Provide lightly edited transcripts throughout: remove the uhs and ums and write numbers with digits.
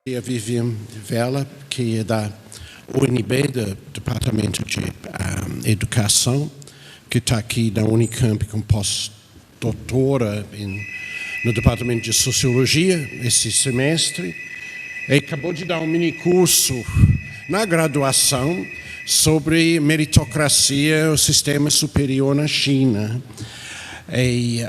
A Vivian Vela, que é da UNB, do Departamento de Educação, que está aqui da Unicamp com pós-doutora no Departamento de Sociologia esse semestre, e acabou de dar um mini-curso na graduação sobre meritocracia, o sistema superior na China. E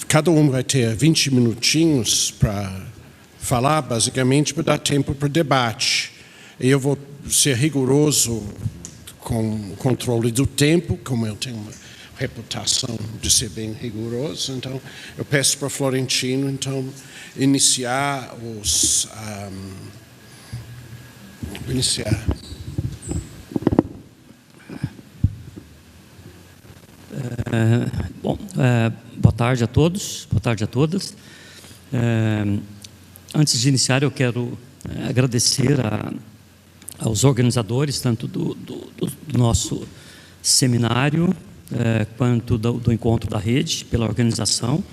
cada um vai ter 20 minutinhos para falar, basicamente, para dar tempo para o debate. Eu vou ser rigoroso com o controle do tempo, como eu tenho uma reputação de ser bem rigoroso. Então, eu peço para Florentino, então, iniciar. Boa tarde a todos, boa tarde a todas. Antes de iniciar, eu quero agradecer aos organizadores, tanto do nosso seminário, quanto do encontro da rede, pela organização.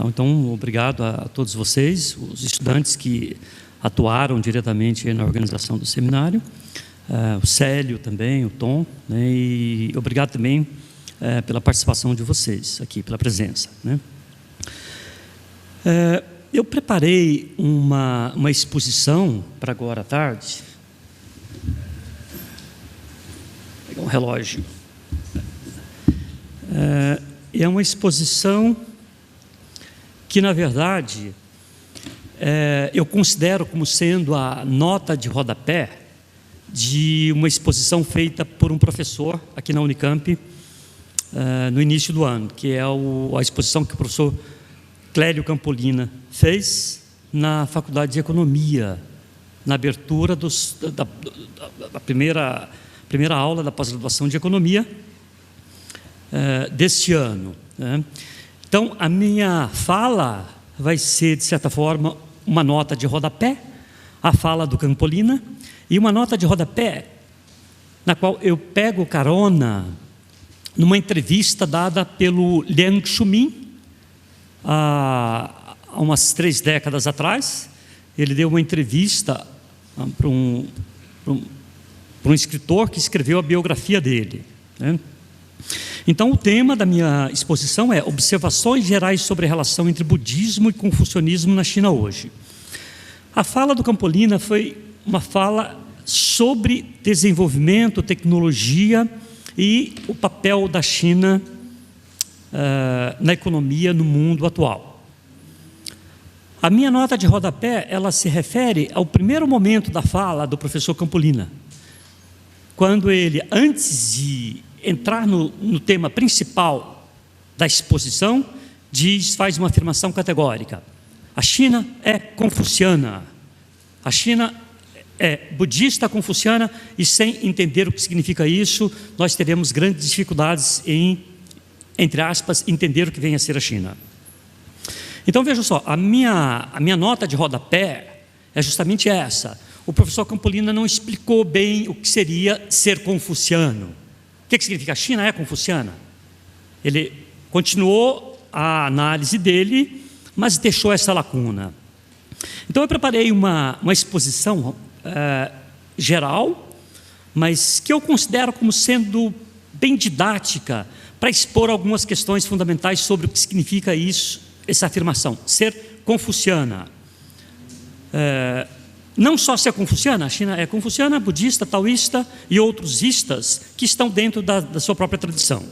Então, obrigado a todos vocês, os estudantes que atuaram diretamente na organização do seminário, o Célio também, o Tom, e obrigado também pela participação de vocês aqui, pela presença. Eu preparei uma exposição para agora à tarde. Vou pegar um relógio. É uma exposição que, na verdade, eu considero como sendo a nota de rodapé de uma exposição feita por um professor aqui na Unicamp no início do ano, que é a exposição que o professor Clélio Campolina fez na Faculdade de Economia, na abertura da primeira aula da pós-graduação de Economia deste ano. Então, a minha fala vai ser, de certa forma, uma nota de rodapé, a fala do Campolina, e uma nota de rodapé na qual eu pego carona numa entrevista dada pelo Liang Xumin, há umas 3 décadas atrás. Ele deu uma entrevista para um escritor que escreveu a biografia dele. Então, o tema da minha exposição é Observações Gerais sobre a relação entre budismo e confucionismo na China hoje. A fala do Campolina foi uma fala sobre desenvolvimento, tecnologia e o papel da China na economia no mundo atual. A minha nota de rodapé, ela se refere ao primeiro momento da fala do professor Campolina, quando ele, antes de entrar no tema principal da exposição, faz uma afirmação categórica: a China é confuciana, a China é budista confuciana, e sem entender o que significa isso, nós teremos grandes dificuldades em, entre aspas, entender o que vem a ser a China. Então, veja só, a minha nota de rodapé é justamente essa. O professor Campolina não explicou bem o que seria ser confuciano. O que significa? A China é confuciana? Ele continuou a análise dele, mas deixou essa lacuna. Então, eu preparei uma exposição geral, mas que eu considero como sendo bem didática, para expor algumas questões fundamentais sobre o que significa isso, essa afirmação, ser confuciana. Não só ser confuciana, a China é confuciana, budista, taoísta e outros istas que estão dentro da sua própria tradição.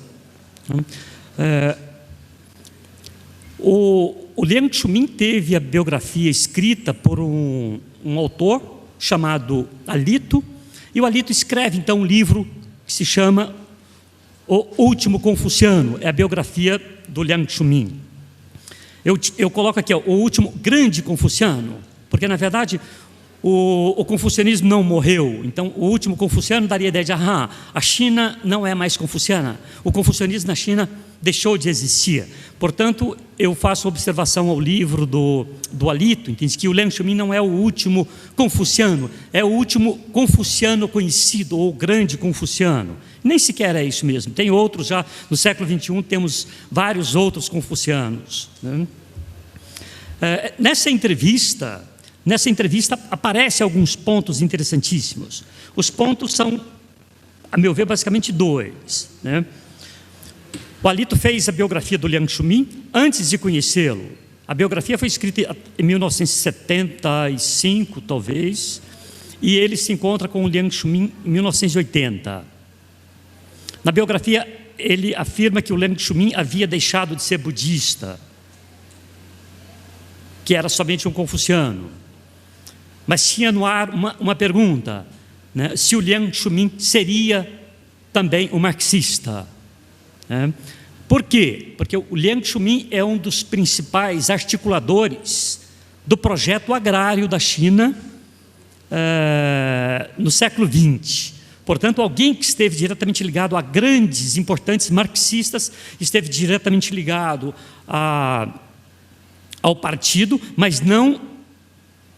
O Liang Xumin teve a biografia escrita por um autor chamado Alito, e o Alito escreve então um livro que se chama O Último Confuciano, é a biografia do Liang Xumin. Eu coloco aqui, o último grande confuciano, porque na verdade o confucianismo não morreu. Então, o último confuciano daria a ideia de a China não é mais confuciana, o confucianismo na China deixou de existir. Portanto, eu faço observação ao livro do Alito, entende que o Liang Xumin não é o último confuciano, é o último confuciano conhecido, ou grande confuciano. Nem sequer é isso mesmo, tem outros já, no século XXI temos vários outros confucianos. Nessa entrevista, nessa entrevista aparecem alguns pontos interessantíssimos. Os pontos são, a meu ver, basicamente dois, né? O Alito fez a biografia do Liang Shumin antes de conhecê-lo. A biografia foi escrita em 1975, talvez, e ele se encontra com o Liang Shumin em 1980. Na biografia, ele afirma que o Liang Shumin havia deixado de ser budista, que era somente um confuciano. Mas tinha no ar uma pergunta, né? Se o Liang Shumin seria também um marxista, né? Por quê? Porque o Liang Shumin é um dos principais articuladores do projeto agrário da China no século XX. Portanto, alguém que esteve diretamente ligado a grandes, importantes marxistas, esteve diretamente ligado ao partido, mas não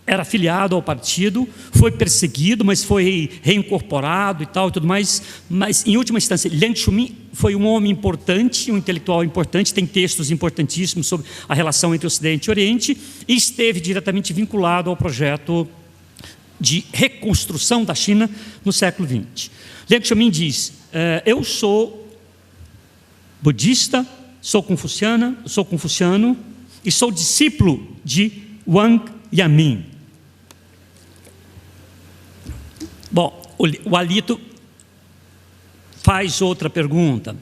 era afiliado ao partido, foi perseguido, mas foi reincorporado e tal e tudo mais. Mas, em última instância, Liang Shumin foi um homem importante, um intelectual importante, tem textos importantíssimos sobre a relação entre Ocidente e Oriente, e esteve diretamente vinculado ao projeto de reconstrução da China no século XX. Liang Shumin diz, eu sou budista, sou confuciano e sou discípulo de Wang Yamin. Bom, o Alito faz outra pergunta.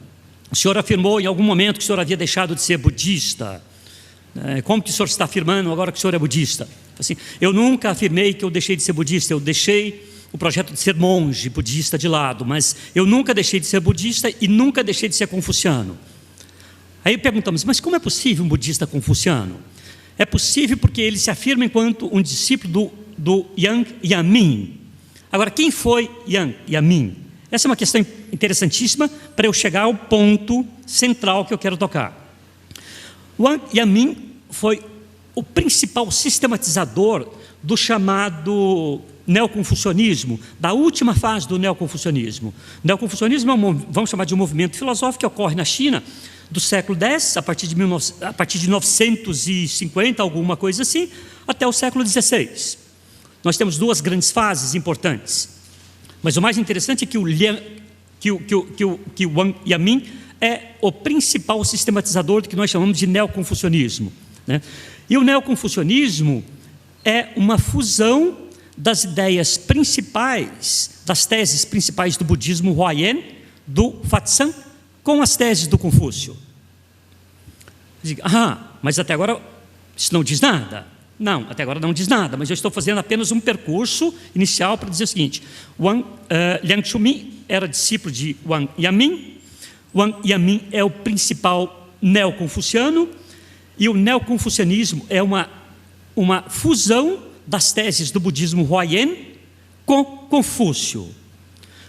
O senhor afirmou em algum momento que o senhor havia deixado de ser budista. Como que o senhor está afirmando agora que o senhor é budista? Assim, eu nunca afirmei que eu deixei de ser budista, eu deixei o projeto de ser monge budista de lado, mas eu nunca deixei de ser budista e nunca deixei de ser confuciano. Aí perguntamos, mas como é possível um budista confuciano? É possível porque ele se afirma enquanto um discípulo do Wang Yamin. Agora, quem foi Wang Yamin? Essa é uma questão interessantíssima para eu chegar ao ponto central que eu quero tocar. Wang Yamin foi o principal sistematizador do chamado neoconfucionismo, da última fase do neoconfucionismo. O neoconfucionismo é vamos chamar de um movimento filosófico que ocorre na China do século X, a partir de 950, alguma coisa assim, até o século XVI. Nós temos duas grandes fases importantes. Mas o mais interessante é que o Wang Yamin é o principal sistematizador do que nós chamamos de neoconfucionismo, né? E o neoconfucionismo é uma fusão das ideias principais, das teses principais do budismo Huayan, do Fatzan, com as teses do Confúcio. Diga, mas até agora isso não diz nada. Não, até agora não diz nada, mas eu estou fazendo apenas um percurso inicial para dizer o seguinte: Liang Shumin era discípulo de Wang Yamin. Wang Yamin é o principal neoconfuciano, e o neoconfucianismo é uma fusão das teses do budismo Huayan com Confúcio.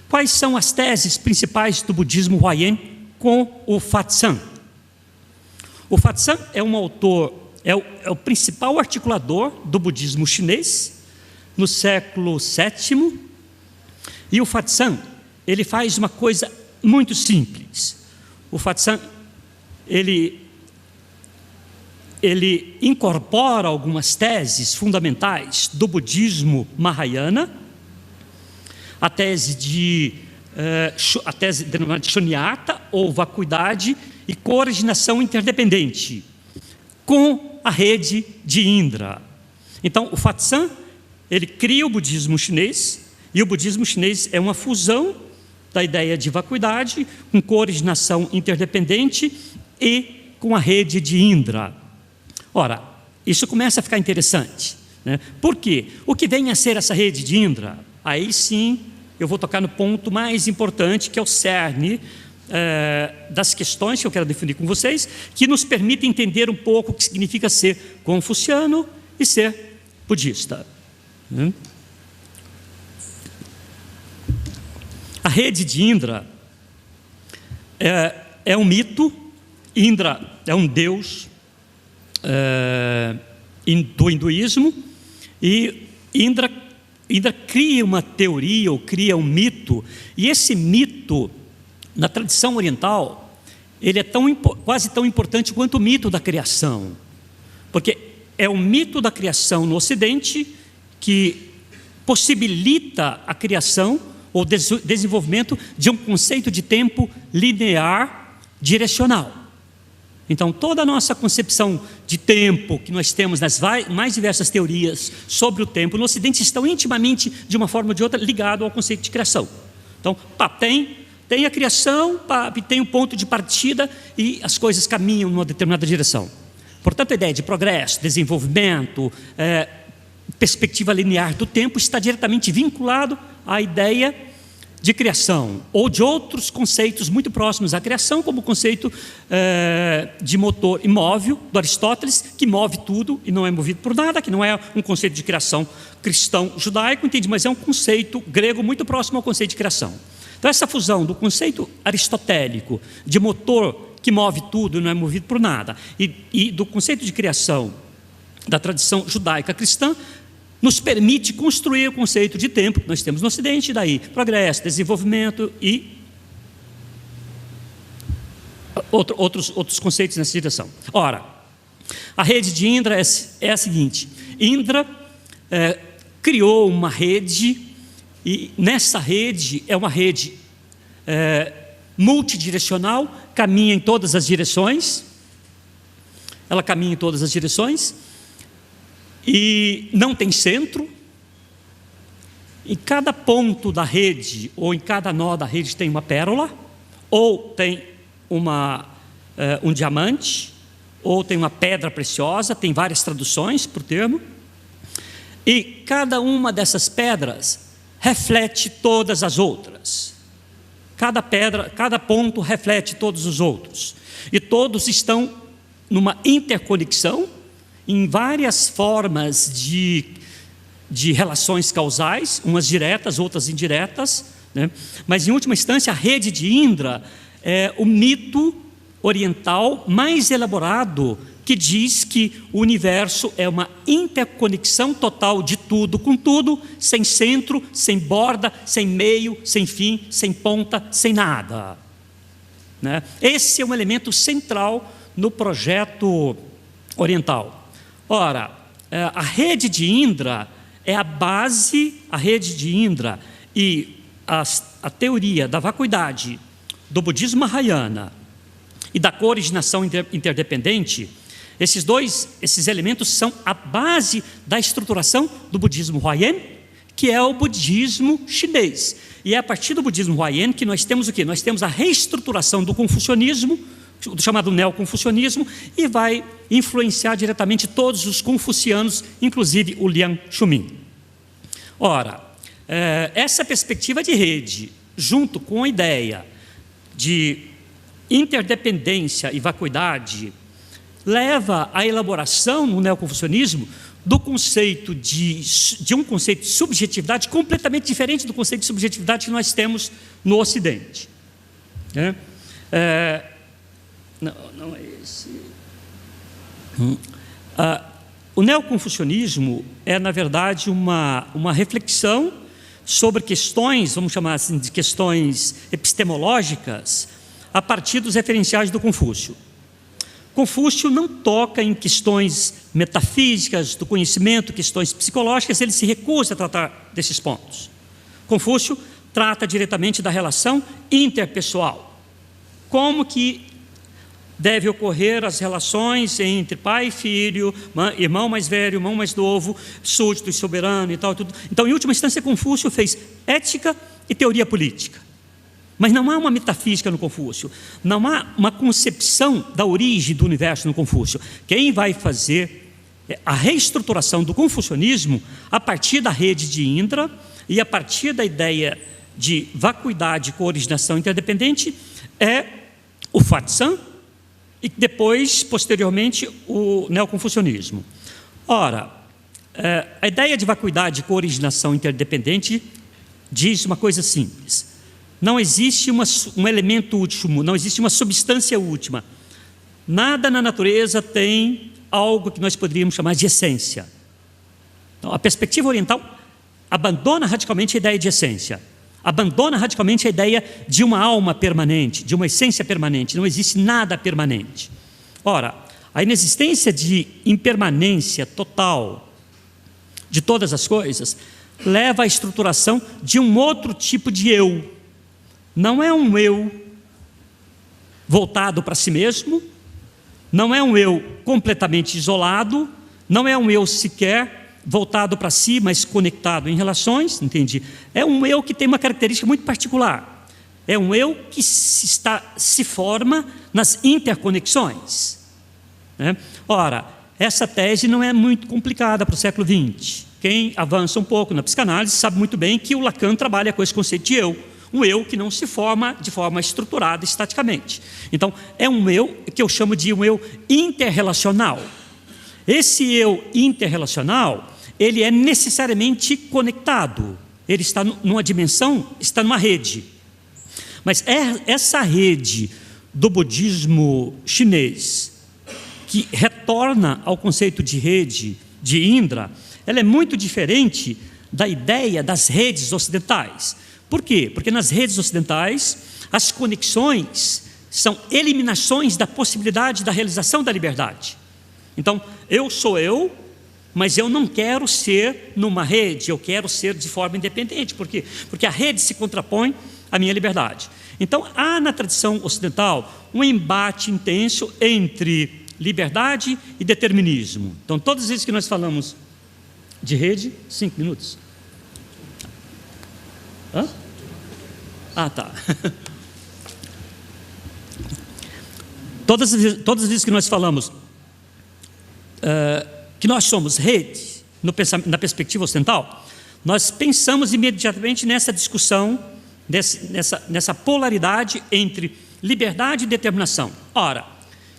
Quais são as teses principais do budismo Huayan com o Fatzan? O Fatzan é um autor, é o principal articulador do budismo chinês no século VII, e o Fatzan, ele faz uma coisa muito simples. O Fatzan, ele incorpora algumas teses fundamentais do budismo Mahayana, a tese denominada de Shunyata, ou vacuidade, e coordenação interdependente, com a rede de Indra. Então, o Fatzan, ele cria o budismo chinês, e o budismo chinês é uma fusão da ideia de vacuidade, com coordenação interdependente e com a rede de Indra. Ora, isso começa a ficar interessante, né? Por quê? O que vem a ser essa rede de Indra? Aí sim, eu vou tocar no ponto mais importante, que é o cerne das questões que eu quero definir com vocês, que nos permite entender um pouco o que significa ser confuciano e ser budista. A rede de Indra é um mito. Indra é um deus do hinduísmo, e Indra cria uma teoria, ou cria um mito, e esse mito, na tradição oriental, ele é quase tão importante quanto o mito da criação, porque é o mito da criação no Ocidente que possibilita a criação ou desenvolvimento de um conceito de tempo linear direcional. Então, toda a nossa concepção de tempo que nós temos nas mais diversas teorias sobre o tempo no Ocidente estão intimamente, de uma forma ou de outra, ligados ao conceito de criação. Então, tem a criação, tem um ponto de partida e as coisas caminham numa determinada direção. Portanto, a ideia de progresso, desenvolvimento, perspectiva linear do tempo está diretamente vinculado à ideia de criação, ou de outros conceitos muito próximos à criação, como o conceito de motor imóvel, do Aristóteles, que move tudo e não é movido por nada, que não é um conceito de criação cristão-judaico, entende? Mas é um conceito grego muito próximo ao conceito de criação. Então, essa fusão do conceito aristotélico de motor que move tudo e não é movido por nada, e do conceito de criação da tradição judaica cristã, nos permite construir o conceito de tempo que nós temos no Ocidente, daí progresso, desenvolvimento e outros conceitos nessa direção. Ora, a rede de Indra é a seguinte: Indra criou uma rede, e nessa rede é uma rede multidirecional, caminha em todas as direções, ela caminha em todas as direções, e não tem centro. Em cada ponto da rede, ou em cada nó da rede, tem uma pérola, ou tem um diamante, ou tem uma pedra preciosa, tem várias traduções para o termo, e cada uma dessas pedras reflete todas as outras. Cada ponto reflete todos os outros, e todos estão numa interconexão, em várias formas de relações causais, umas diretas, outras indiretas, né? Mas, em última instância, a rede de Indra é o mito oriental mais elaborado, que diz que o universo é uma interconexão total de tudo com tudo, sem centro, sem borda, sem meio, sem fim, sem ponta, sem nada, né? Esse é um elemento central no projeto oriental. Ora, a rede de Indra é a base, a rede de Indra e a teoria da vacuidade do budismo Mahayana e da cooriginação interdependente, esses elementos são a base da estruturação do budismo Huayan, que é o budismo chinês. E é a partir do budismo Huayan que nós temos o quê? Nós temos a reestruturação do confucionismo, do chamado neoconfucionismo, e vai influenciar diretamente todos os confucianos, inclusive o Liang Shumin. Ora, essa perspectiva de rede, junto com a ideia de interdependência e vacuidade, leva à elaboração no neoconfucionismo do conceito de um conceito de subjetividade completamente diferente do conceito de subjetividade que nós temos no Ocidente. Não é esse. O neoconfucionismo é, na verdade, uma reflexão sobre questões, vamos chamar assim, de questões epistemológicas, a partir dos referenciais do Confúcio. Confúcio não toca em questões metafísicas do conhecimento, questões psicológicas, ele se recusa a tratar desses pontos. Confúcio trata diretamente da relação interpessoal. Como que deve ocorrer as relações entre pai e filho, irmão mais velho, irmão mais novo, súdito e soberano e tal, tudo. Então, em última instância, Confúcio fez ética e teoria política. Mas não há uma metafísica no Confúcio, não há uma concepção da origem do universo no Confúcio. Quem vai fazer a reestruturação do confucionismo a partir da rede de Indra e a partir da ideia de vacuidade e cooriginação interdependente é o Fatzan, e depois, posteriormente, o neoconfucionismo. Ora, a ideia de vacuidade e cooriginação interdependente diz uma coisa simples: não existe um elemento último, não existe uma substância última. Nada na natureza tem algo que nós poderíamos chamar de essência. Então, a perspectiva oriental abandona radicalmente a ideia de essência, abandona radicalmente a ideia de uma alma permanente, de uma essência permanente. Não existe nada permanente. Ora, a inexistência de impermanência total de todas as coisas, leva à estruturação de um outro tipo de eu. Não é um eu voltado para si mesmo, não é um eu completamente isolado, não é um eu sequer voltado para si, mas conectado em relações, entende? É um eu que tem uma característica muito particular. É um eu que se forma nas interconexões, né? Ora, essa tese não é muito complicada para o século XX. Quem avança um pouco na psicanálise sabe muito bem que o Lacan trabalha com esse conceito de eu, um eu que não se forma de forma estruturada estaticamente. Então, é um eu que eu chamo de um eu interrelacional. Esse eu interrelacional, ele é necessariamente conectado. Ele está numa dimensão, está numa rede. Mas essa rede do budismo chinês, que retorna ao conceito de rede de Indra, ela é muito diferente da ideia das redes ocidentais. Por quê? Porque nas redes ocidentais, as conexões são eliminações da possibilidade da realização da liberdade. Então, eu sou eu, mas eu não quero ser numa rede, eu quero ser de forma independente. Por quê? Porque a rede se contrapõe à minha liberdade. Então, há na tradição ocidental um embate intenso entre liberdade e determinismo. Então, todas as vezes que nós falamos de rede, 5 minutos. Hã? Ah, tá. Todas as vezes que nós falamos que nós somos rede, na perspectiva ocidental, nós pensamos imediatamente nessa discussão, nessa polaridade entre liberdade e determinação. Ora,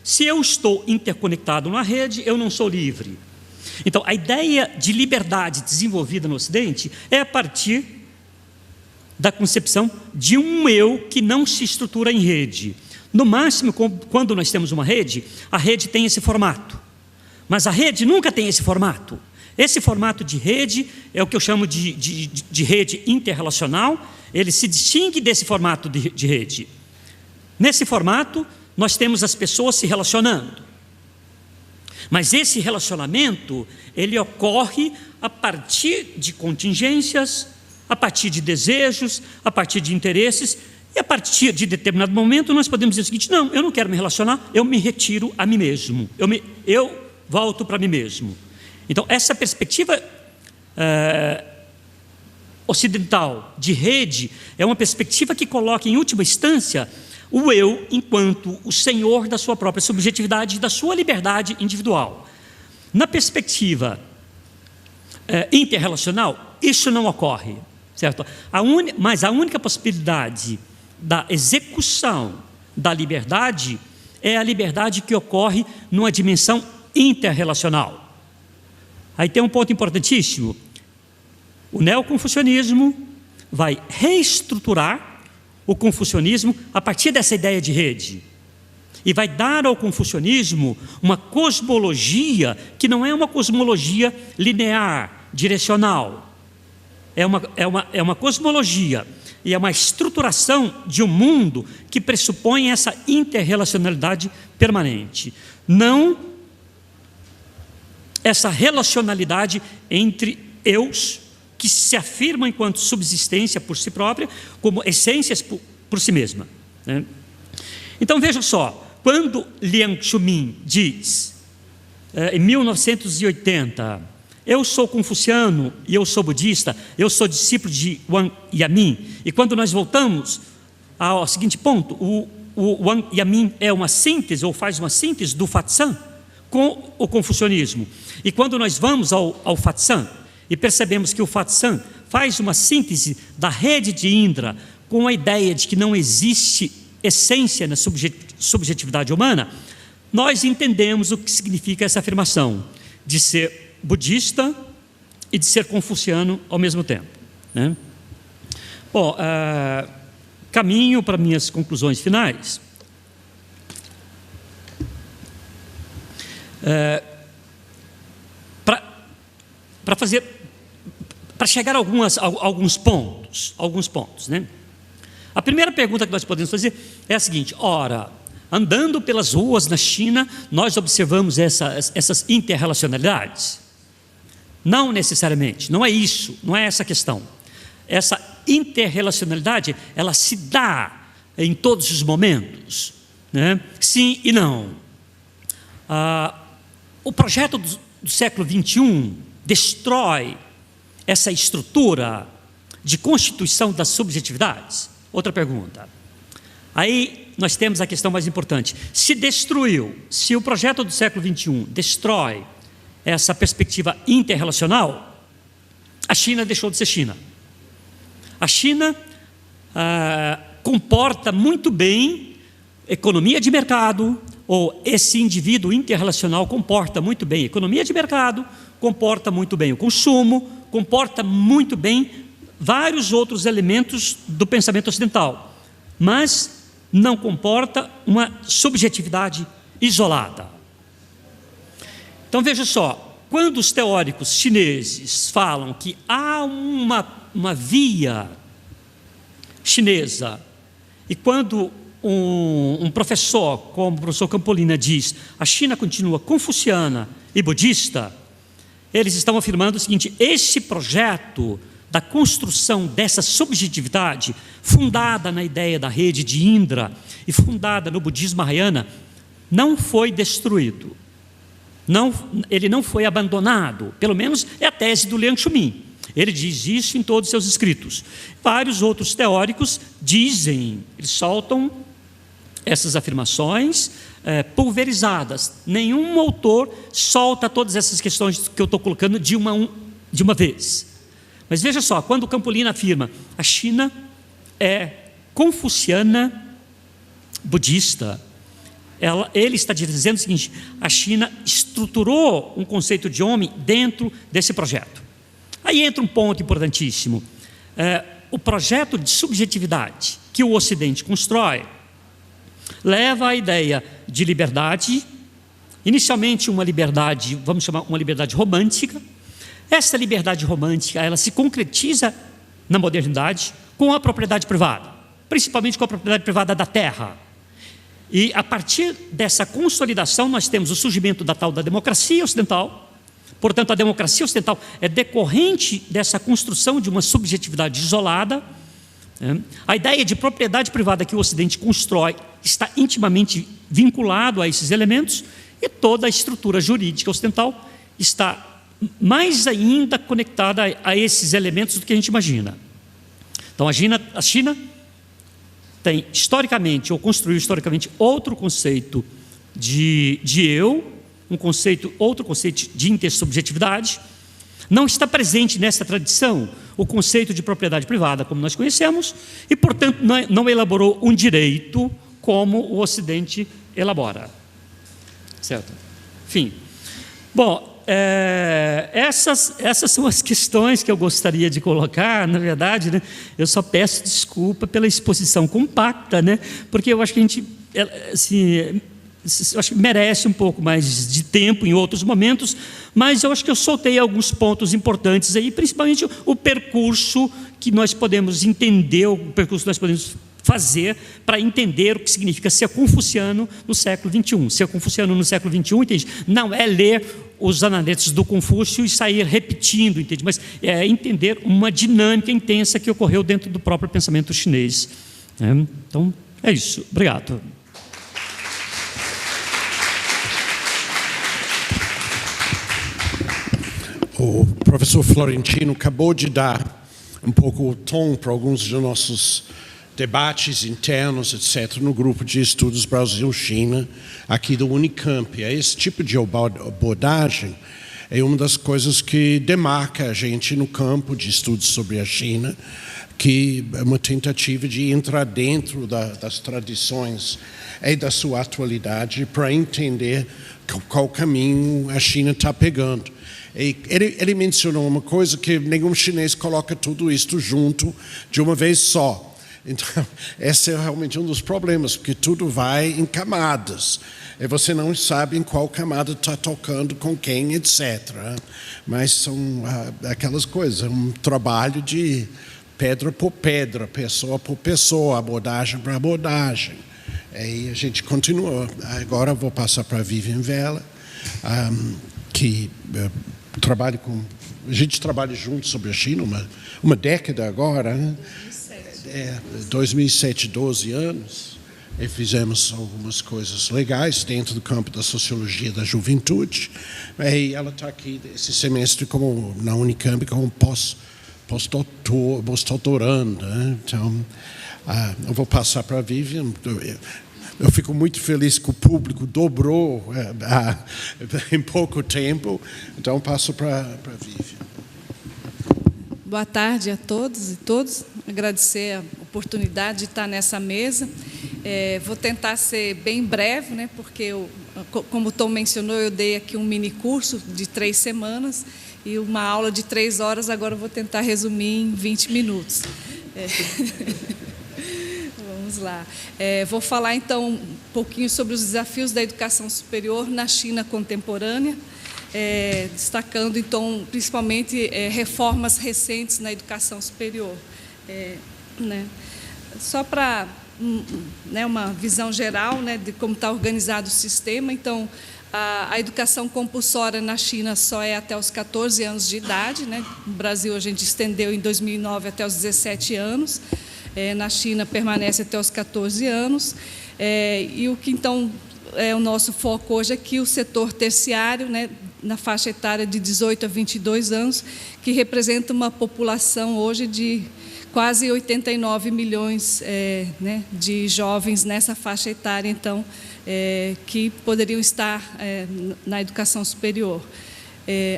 se eu estou interconectado numa rede, eu não sou livre. Então, a ideia de liberdade desenvolvida no Ocidente é a partir da concepção de um eu que não se estrutura em rede. No máximo, quando nós temos uma rede, a rede tem esse formato. Mas a rede nunca tem esse formato. Esse formato de rede é o que eu chamo de rede interrelacional. Ele se distingue desse formato de rede. Nesse formato, nós temos as pessoas se relacionando. Mas esse relacionamento, ele ocorre a partir de contingências, a partir de desejos, a partir de interesses, e a partir de determinado momento nós podemos dizer o seguinte: não, eu não quero me relacionar, eu me retiro a mim mesmo, eu volto para mim mesmo. Então, essa perspectiva ocidental de rede é uma perspectiva que coloca em última instância o eu enquanto o senhor da sua própria subjetividade e da sua liberdade individual. Na perspectiva interrelacional, isso não ocorre, certo? Mas a única possibilidade da execução da liberdade é a liberdade que ocorre numa dimensão interrelacional. Aí tem um ponto importantíssimo. O neoconfucionismo vai reestruturar o confucionismo a partir dessa ideia de rede. E vai dar ao confucionismo uma cosmologia que não é uma cosmologia linear, direcional. É uma cosmologia e é uma estruturação de um mundo que pressupõe essa interrelacionalidade permanente. Não essa relacionalidade entre eus que se afirmam enquanto subsistência por si própria, como essências por si mesma, né? Então veja só, quando Liang Xiaomin diz, em 1980, eu sou confuciano e eu sou budista, eu sou discípulo de Wang Yamin, e quando nós voltamos ao seguinte ponto, o Wang Yamin é uma síntese, ou faz uma síntese do Fatsang com o confucionismo, e quando nós vamos ao Fatsang, e percebemos que o Fatsang faz uma síntese da rede de Indra com a ideia de que não existe essência na subjetividade humana, nós entendemos o que significa essa afirmação de ser budista e de ser confuciano ao mesmo tempo, né? Bom, caminho para minhas conclusões finais. Para chegar a alguns pontos, né? A primeira pergunta que nós podemos fazer é a seguinte: ora, andando pelas ruas na China, nós observamos essas interrelacionalidades? Não necessariamente, não é isso, não é essa a questão. Essa interrelacionalidade, ela se dá em todos os momentos, né? Sim e não. O projeto do século XXI destrói essa estrutura de constituição das subjetividades? Outra pergunta. Aí nós temos a questão mais importante. Se destruiu, se o projeto do século XXI destrói essa perspectiva interrelacional, a China deixou de ser China. A China comporta muito bem economia de mercado, ou esse indivíduo interrelacional comporta muito bem economia de mercado, comporta muito bem o consumo, comporta muito bem vários outros elementos do pensamento ocidental, mas não comporta uma subjetividade isolada. Então veja só, quando os teóricos chineses falam que há uma via chinesa, e quando um professor, como o professor Campolina diz, a China continua confuciana e budista, eles estão afirmando o seguinte: esse projeto da construção dessa subjetividade, fundada na ideia da rede de Indra e fundada no budismo Mahayana, não foi destruído. Ele não foi abandonado, pelo menos é a tese do Liang Shumin. Ele diz isso em todos os seus escritos. Vários outros teóricos dizem, eles soltam essas afirmações pulverizadas. Nenhum autor solta todas essas questões que eu estou colocando de uma vez. Mas veja só, quando o Campolina afirma a China é confuciana budista, ele está dizendo o seguinte: a China estruturou um conceito de homem dentro desse projeto. Aí entra um ponto importantíssimo. O projeto de subjetividade que o Ocidente constrói leva à ideia de liberdade, inicialmente uma liberdade, vamos chamar uma liberdade romântica. Essa liberdade romântica, ela se concretiza na modernidade com a propriedade privada, principalmente com a propriedade privada da terra. E a partir dessa consolidação nós temos o surgimento da tal da democracia ocidental. Portanto, a democracia ocidental é decorrente dessa construção de uma subjetividade isolada. A ideia de propriedade privada que o Ocidente constrói está intimamente vinculado a esses elementos, e toda a estrutura jurídica ocidental está mais ainda conectada a esses elementos do que a gente imagina. Então, a China tem historicamente, ou construiu historicamente, outro conceito de eu, outro conceito de intersubjetividade. Não está presente nessa tradição o conceito de propriedade privada, como nós conhecemos, e, portanto, não elaborou um direito como o Ocidente elabora. Certo? Enfim. Bom, essas são as questões que eu gostaria de colocar. Na verdade, né, eu só peço desculpa pela exposição compacta, né, porque eu acho que a gente, assim, eu acho que merece um pouco mais de tempo em outros momentos, mas eu acho que eu soltei alguns pontos importantes aí, principalmente o percurso que nós podemos entender, o percurso que nós podemos fazer para entender o que significa ser confuciano no século XXI. Ser confuciano no século XXI, entende? Não é ler os ananetos do Confúcio e sair repetindo, entende? Mas é entender uma dinâmica intensa que ocorreu dentro do próprio pensamento chinês. Então, é isso. Obrigado. O professor Florentino acabou de dar um pouco o tom para alguns dos nossos debates internos, etc., no grupo de estudos Brasil-China, aqui do Unicamp. Esse tipo de abordagem é uma das coisas que demarca a gente no campo de estudos sobre a China, que é uma tentativa de entrar dentro das tradições e da sua atualidade para entender qual caminho a China está pegando. Ele mencionou uma coisa que nenhum chinês coloca tudo isto junto de uma vez só. Então, esse é realmente um dos problemas, porque tudo vai em camadas. E você não sabe em qual camada está tocando, com quem, etc. Mas são aquelas coisas, um trabalho de pedra por pedra, pessoa por pessoa, abordagem por abordagem. E a gente continua. Agora eu vou passar para a Vivian Vela, que trabalha com a gente trabalha junto sobre a China uma década agora, né? 2007, 12 anos, e fizemos algumas coisas legais dentro do campo da sociologia da juventude. E ela está aqui esse semestre na Unicamp como pós-doutorando. Né? Então, eu vou passar para a Vivian. Eu fico muito feliz que o público dobrou em pouco tempo. Então, passo para a Vivian. Boa tarde a todos e todas. Agradecer a oportunidade de estar nessa mesa. Vou tentar ser bem breve, né, porque, como o Tom mencionou, eu dei aqui um mini curso de 3 semanas e uma aula de 3 horas, agora eu vou tentar resumir em 20 minutos. Vamos lá. Vou falar, então, um pouquinho sobre os desafios da educação superior na China contemporânea, destacando, então, principalmente reformas recentes na educação superior. Né? Só para uma visão geral, né, de como está organizado o sistema. Então, a educação compulsória na China só é até os 14 anos de idade. Né? No Brasil, a gente estendeu em 2009 até os 17 anos. Na China, permanece até os 14 anos. E o que, então, é o nosso foco hoje é que o setor terciário, né, na faixa etária de 18 a 22 anos, que representa uma população hoje de quase 89 milhões né, de jovens nessa faixa etária, então, que poderiam estar na educação superior.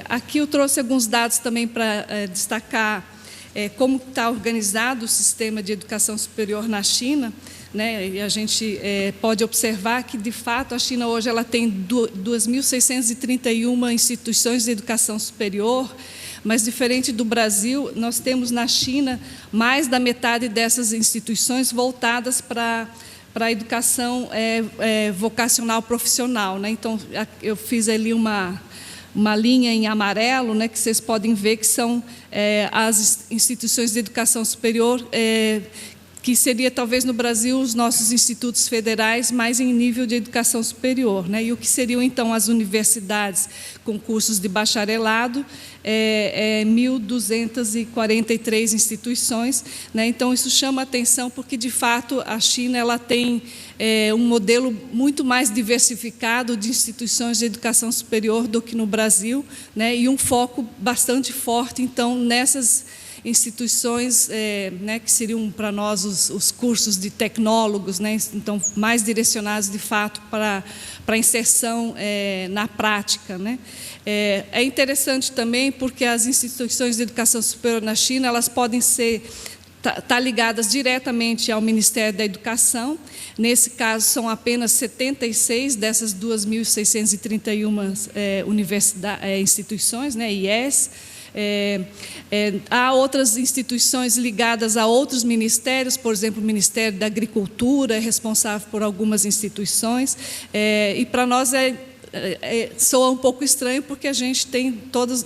Aqui eu trouxe alguns dados também para destacar como está organizado o sistema de educação superior na China, né? E a gente pode observar que, de fato, a China hoje ela tem 2.631 instituições de educação superior, mas, diferente do Brasil, nós temos na China mais da metade dessas instituições voltadas para a educação vocacional profissional. Né? Então, eu fiz ali uma linha em amarelo, né, que vocês podem ver que são as instituições de educação superior, que seria, talvez, no Brasil, os nossos institutos federais, mais em nível de educação superior. Né? E o que seriam, então, as universidades com cursos de bacharelado, 1.243 instituições. Né? Então, isso chama a atenção porque, de fato, a China ela tem um modelo muito mais diversificado de instituições de educação superior do que no Brasil, né? E um foco bastante forte, então, nessas instituições né, que seriam para nós os cursos de tecnólogos, né, então mais direcionados de fato para a inserção na prática. Né. É interessante também porque as instituições de educação superior na China elas podem estar ligadas diretamente ao Ministério da Educação. Nesse caso, são apenas 76 dessas 2.631 instituições, né, IES. Há outras instituições ligadas a outros ministérios, por exemplo, o Ministério da Agricultura é responsável por algumas instituições, e para nós soa um pouco estranho porque a gente tem todos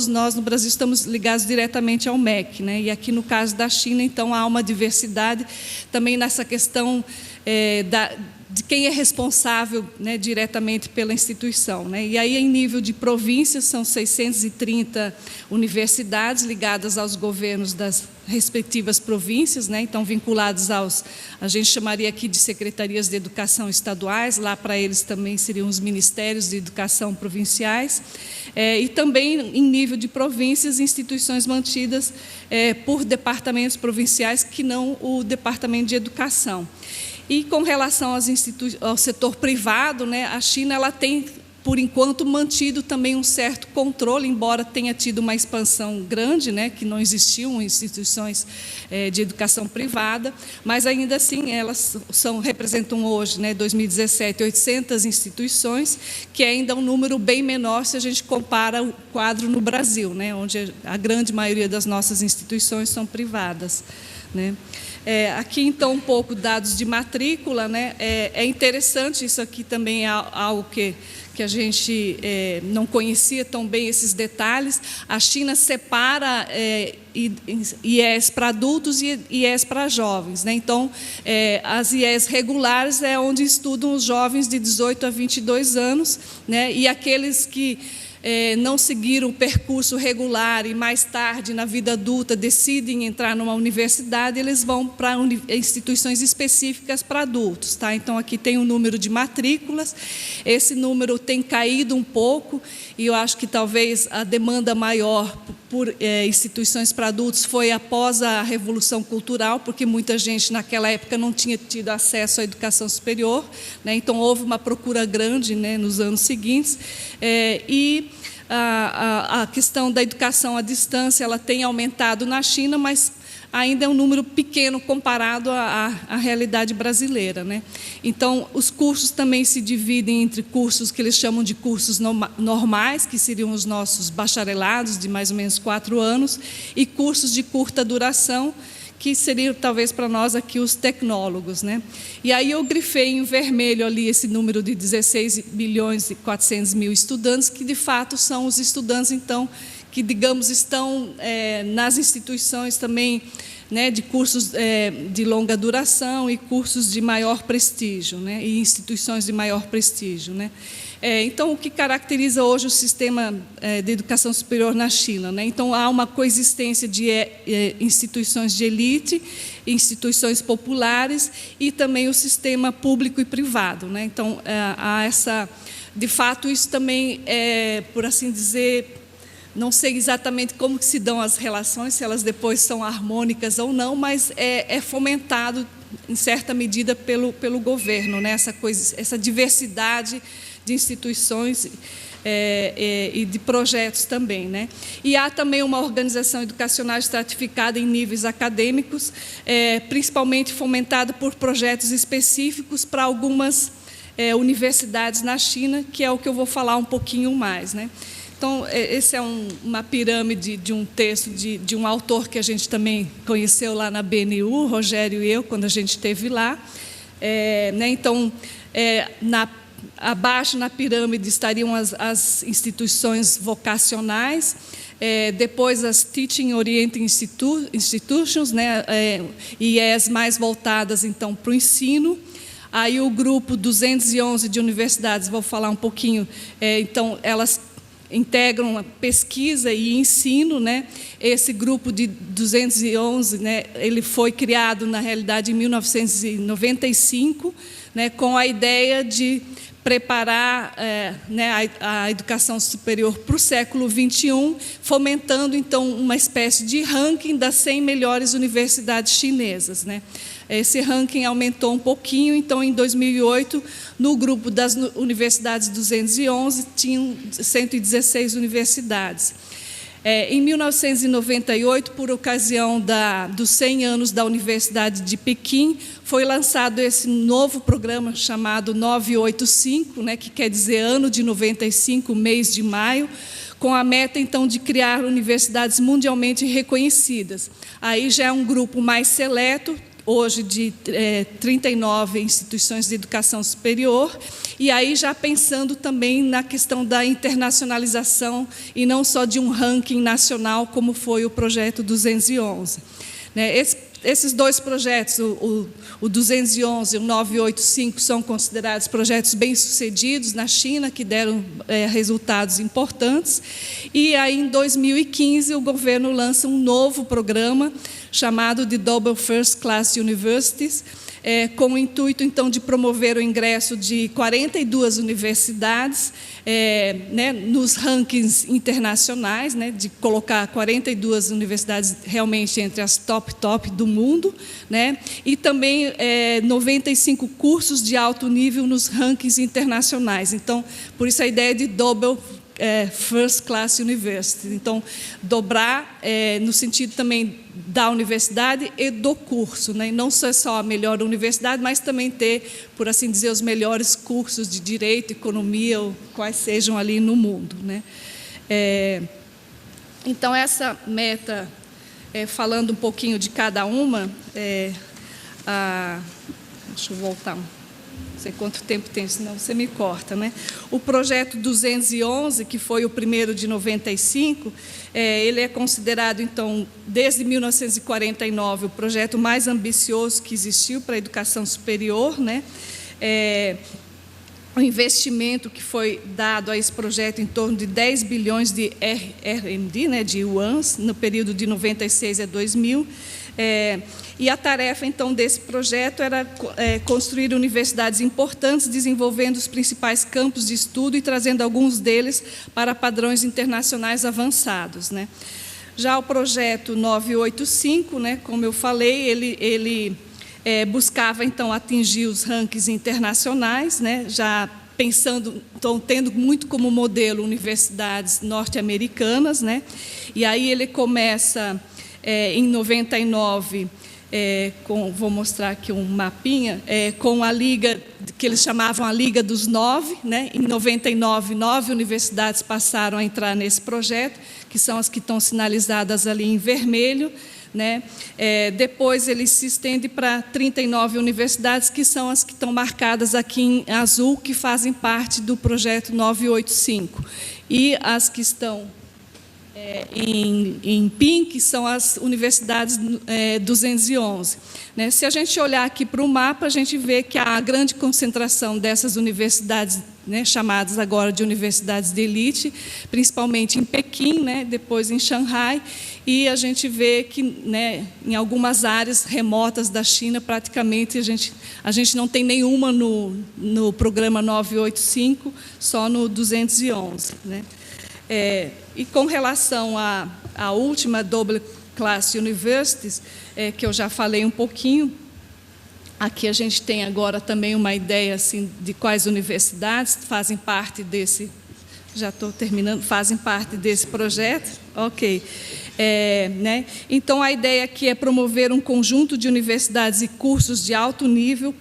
nós no Brasil estamos ligados diretamente ao MEC, né? E aqui no caso da China, então, há uma diversidade também nessa questão de quem é responsável, né, diretamente pela instituição. Né? E aí, em nível de províncias, são 630 universidades ligadas aos governos das respectivas províncias, né? Então, vinculados a gente chamaria aqui de secretarias de educação estaduais, lá para eles também seriam os ministérios de educação provinciais, e também, em nível de províncias, instituições mantidas por departamentos provinciais, que não o Departamento de Educação. E com relação ao setor privado, né, a China ela tem, por enquanto, mantido também um certo controle, embora tenha tido uma expansão grande, né, que não existiam instituições de educação privada, mas ainda assim elas representam hoje, né, 2017, 800 instituições, que é ainda um número bem menor se a gente compara o quadro no Brasil, né, onde a grande maioria das nossas instituições são privadas. Né? Aqui, então, um pouco dados de matrícula. Né? É interessante, isso aqui também é algo que a gente não conhecia tão bem esses detalhes. A China separa IES para adultos e IES para jovens. Né? Então, as IES regulares é onde estudam os jovens de 18 a 22 anos, né? E aqueles que não seguiram o percurso regular e mais tarde, na vida adulta, decidem entrar numa universidade, eles vão para instituições específicas para adultos. Tá? Então, aqui tem um número de matrículas, esse número tem caído um pouco, e eu acho que talvez a demanda maior por instituições para adultos foi após a Revolução Cultural, porque muita gente naquela época não tinha tido acesso à educação superior, né? Então houve uma procura grande, né, nos anos seguintes, e a questão da educação à distância ela tem aumentado na China, mas ainda é um número pequeno comparado à realidade brasileira, né? Então, os cursos também se dividem entre cursos que eles chamam de cursos normais, que seriam os nossos bacharelados, de mais ou menos 4 anos, e cursos de curta duração, que seriam, talvez, para nós aqui, os tecnólogos, né? E aí eu grifei em vermelho ali esse número de 16.400.000 estudantes, que, de fato, são os estudantes, então, que, digamos, estão nas instituições também, né, de cursos de longa duração e cursos de maior prestígio, né, e instituições de maior prestígio, né. Então, o que caracteriza hoje o sistema de educação superior na China, né? Então, há uma coexistência de instituições de elite, instituições populares e também o sistema público e privado, né? Então, há essa, de fato, isso também por assim dizer, não sei exatamente como que se dão as relações, se elas depois são harmônicas ou não, mas é fomentado, em certa medida, pelo governo, né? Essa diversidade de instituições e de projetos também, né? E há também uma organização educacional estratificada em níveis acadêmicos, principalmente fomentada por projetos específicos para algumas universidades na China, que é o que eu vou falar um pouquinho mais, né? Então, esse é uma pirâmide de um texto de um autor que a gente também conheceu lá na BNU, Rogério e eu, quando a gente esteve lá. Né? Então, abaixo na pirâmide estariam as instituições vocacionais, depois as Teaching Oriented Institutions, né? E as mais voltadas, então, para o ensino. Aí o grupo 211 de universidades, vou falar um pouquinho, então, elas integram a pesquisa e ensino, né? Esse grupo de 211, né, ele foi criado, na realidade, em 1995, né, com a ideia de preparar né, a educação superior para o século XXI, fomentando, então, uma espécie de ranking das 100 melhores universidades chinesas, né? Esse ranking aumentou um pouquinho, então, em 2008, no grupo das universidades 211, tinham 116 universidades. Em 1998, por ocasião dos 100 anos da Universidade de Pequim, foi lançado esse novo programa chamado 985, né, que quer dizer ano de 95, mês de maio, com a meta, então, de criar universidades mundialmente reconhecidas. Aí já é um grupo mais seleto, hoje de 39 instituições de educação superior, e aí já pensando também na questão da internacionalização e não só de um ranking nacional, como foi o projeto 211. Esses dois projetos, o 211 e o 985, são considerados projetos bem-sucedidos na China, que deram resultados importantes. E aí, em 2015, o governo lança um novo programa chamado de Double First Class Universities, com o intuito, então, de promover o ingresso de 42 universidades né, nos rankings internacionais, né, de colocar 42 universidades realmente entre as top do mundo, né, e também 95 cursos de alto nível nos rankings internacionais. Então, por isso a ideia de Double First Class University. Então, dobrar no sentido também da universidade e do curso, né? E não só a melhor universidade, mas também ter, por assim dizer, os melhores cursos de direito, economia, ou quais sejam ali no mundo, né? Então, essa meta, falando um pouquinho de cada uma, deixa eu voltar não sei quanto tempo tem, senão você me corta, né? O projeto 211, que foi o primeiro de 95, ele é considerado, então, desde 1949, o projeto mais ambicioso que existiu para a educação superior, né? o investimento que foi dado a esse projeto em torno de 10 bilhões de RMB, né, de yuans, no período de 96 a 2000. E a tarefa, então, desse projeto era construir universidades importantes, desenvolvendo os principais campos de estudo e trazendo alguns deles para padrões internacionais avançados, né. Já o projeto 985, né, como eu falei, ele buscava, então, atingir os rankings internacionais, né, já pensando, então, tendo muito como modelo universidades norte-americanas, né, e aí ele começa em 99, vou mostrar aqui um mapinha, com a Liga, que eles chamavam a Liga dos 9, né? Em 99, 9 universidades passaram a entrar nesse projeto, que são as que estão sinalizadas ali em vermelho, né? Depois ele se estende para 39 universidades, que são as que estão marcadas aqui em azul, que fazem parte do projeto 985. E as que estão em pink são as universidades 211. Né? Se a gente olhar aqui para o mapa, a gente vê que a grande concentração dessas universidades, né, chamadas agora de universidades de elite, principalmente em Pequim, né, depois em Xangai, e a gente vê que, né, em algumas áreas remotas da China, praticamente a gente não tem nenhuma no programa 985, só no 211. Né? E com relação à última Double Class Universities, que eu já falei um pouquinho, aqui a gente tem agora também uma ideia assim, de quais universidades fazem parte desse, já estou terminando, fazem parte desse projeto. Ok. Né? Então, a ideia aqui é promover um conjunto de universidades e cursos de alto nível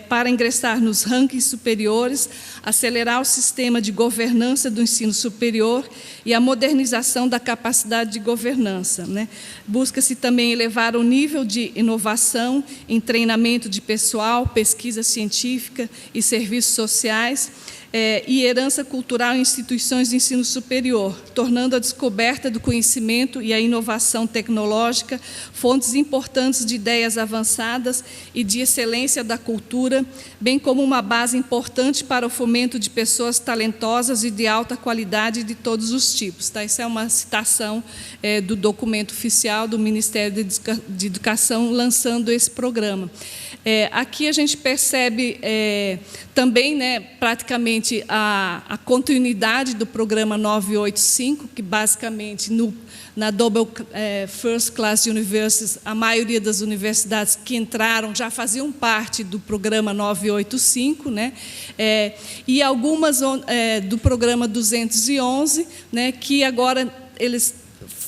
para ingressar nos rankings superiores, acelerar o sistema de governança do ensino superior e a modernização da capacidade de governança. Né? Busca-se também elevar o nível de inovação em treinamento de pessoal, pesquisa científica e serviços sociais, e herança cultural em instituições de ensino superior, tornando a descoberta do conhecimento e a inovação tecnológica fontes importantes de ideias avançadas e de excelência da cultura, bem como uma base importante para o fomento de pessoas talentosas e de alta qualidade de todos os tipos. Tá? Isso é uma citação do documento oficial do Ministério de Educação lançando esse programa. Aqui a gente percebe também, né, praticamente, a continuidade do programa 985, que basicamente na Double First Class Universities, a maioria das universidades que entraram já faziam parte do programa 985, né? E algumas do programa 211, né, que agora eles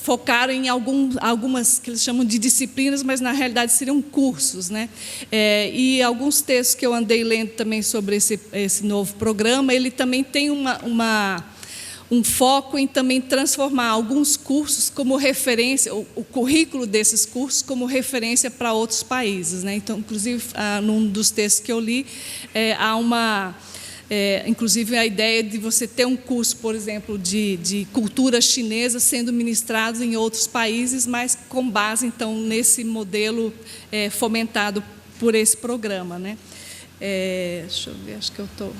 focaram em algumas que eles chamam de disciplinas, mas na realidade seriam cursos, né? E alguns textos que eu andei lendo também sobre esse novo programa, ele também tem um foco em também transformar alguns cursos como referência, o currículo desses cursos como referência para outros países, né? Então, inclusive, num dos textos que eu li, há inclusive a ideia de você ter um curso, por exemplo, de cultura chinesa sendo ministrado em outros países, mas com base, então, nesse modelo fomentado por esse programa. Né? Deixa eu ver, acho que eu estou...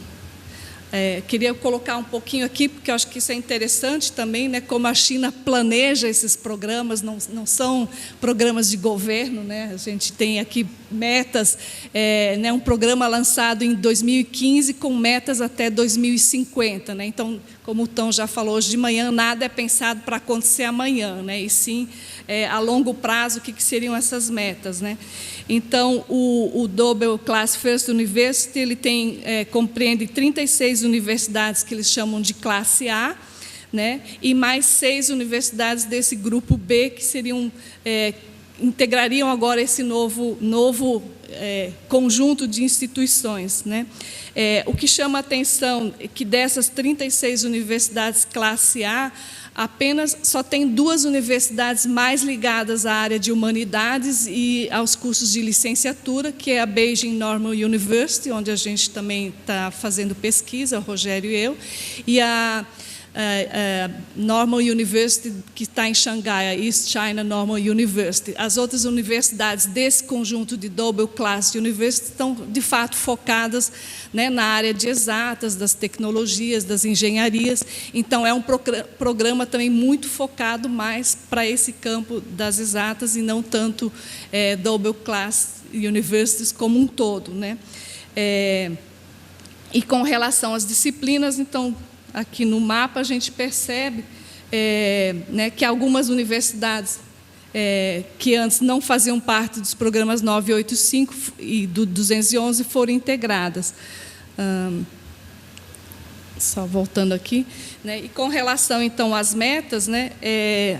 queria colocar um pouquinho aqui, porque eu acho que isso é interessante também, né, como a China planeja esses programas, não são programas de governo, né, a gente tem aqui metas, né, um programa lançado em 2015 com metas até 2050. Né, então, como o Tom já falou hoje de manhã, nada é pensado para acontecer amanhã, né, e sim, a longo prazo, o que seriam essas metas. Né? Então, o Double Class First University, ele compreende 36 universidades que eles chamam de classe A, né? E mais 6 universidades desse grupo B, que seriam, integrariam agora esse novo conjunto de instituições. Né? O que chama a atenção é que dessas 36 universidades classe A, apenas só tem 2 universidades mais ligadas à área de humanidades e aos cursos de licenciatura, que é a Beijing Normal University, onde a gente também está fazendo pesquisa, o Rogério e eu, e a Normal University, que está em Xangai, a East China Normal University. As outras universidades desse conjunto de Double Class University estão, de fato, focadas, né, na área de exatas, das tecnologias, das engenharias. Então, é um programa também muito focado mais para esse campo das exatas e não tanto Double Class Universities como um todo, né? E com relação às disciplinas, então, aqui no mapa a gente percebe né, que algumas universidades que antes não faziam parte dos programas 985 e do 211 foram integradas. Só voltando aqui, né, e com relação, então, às metas, né,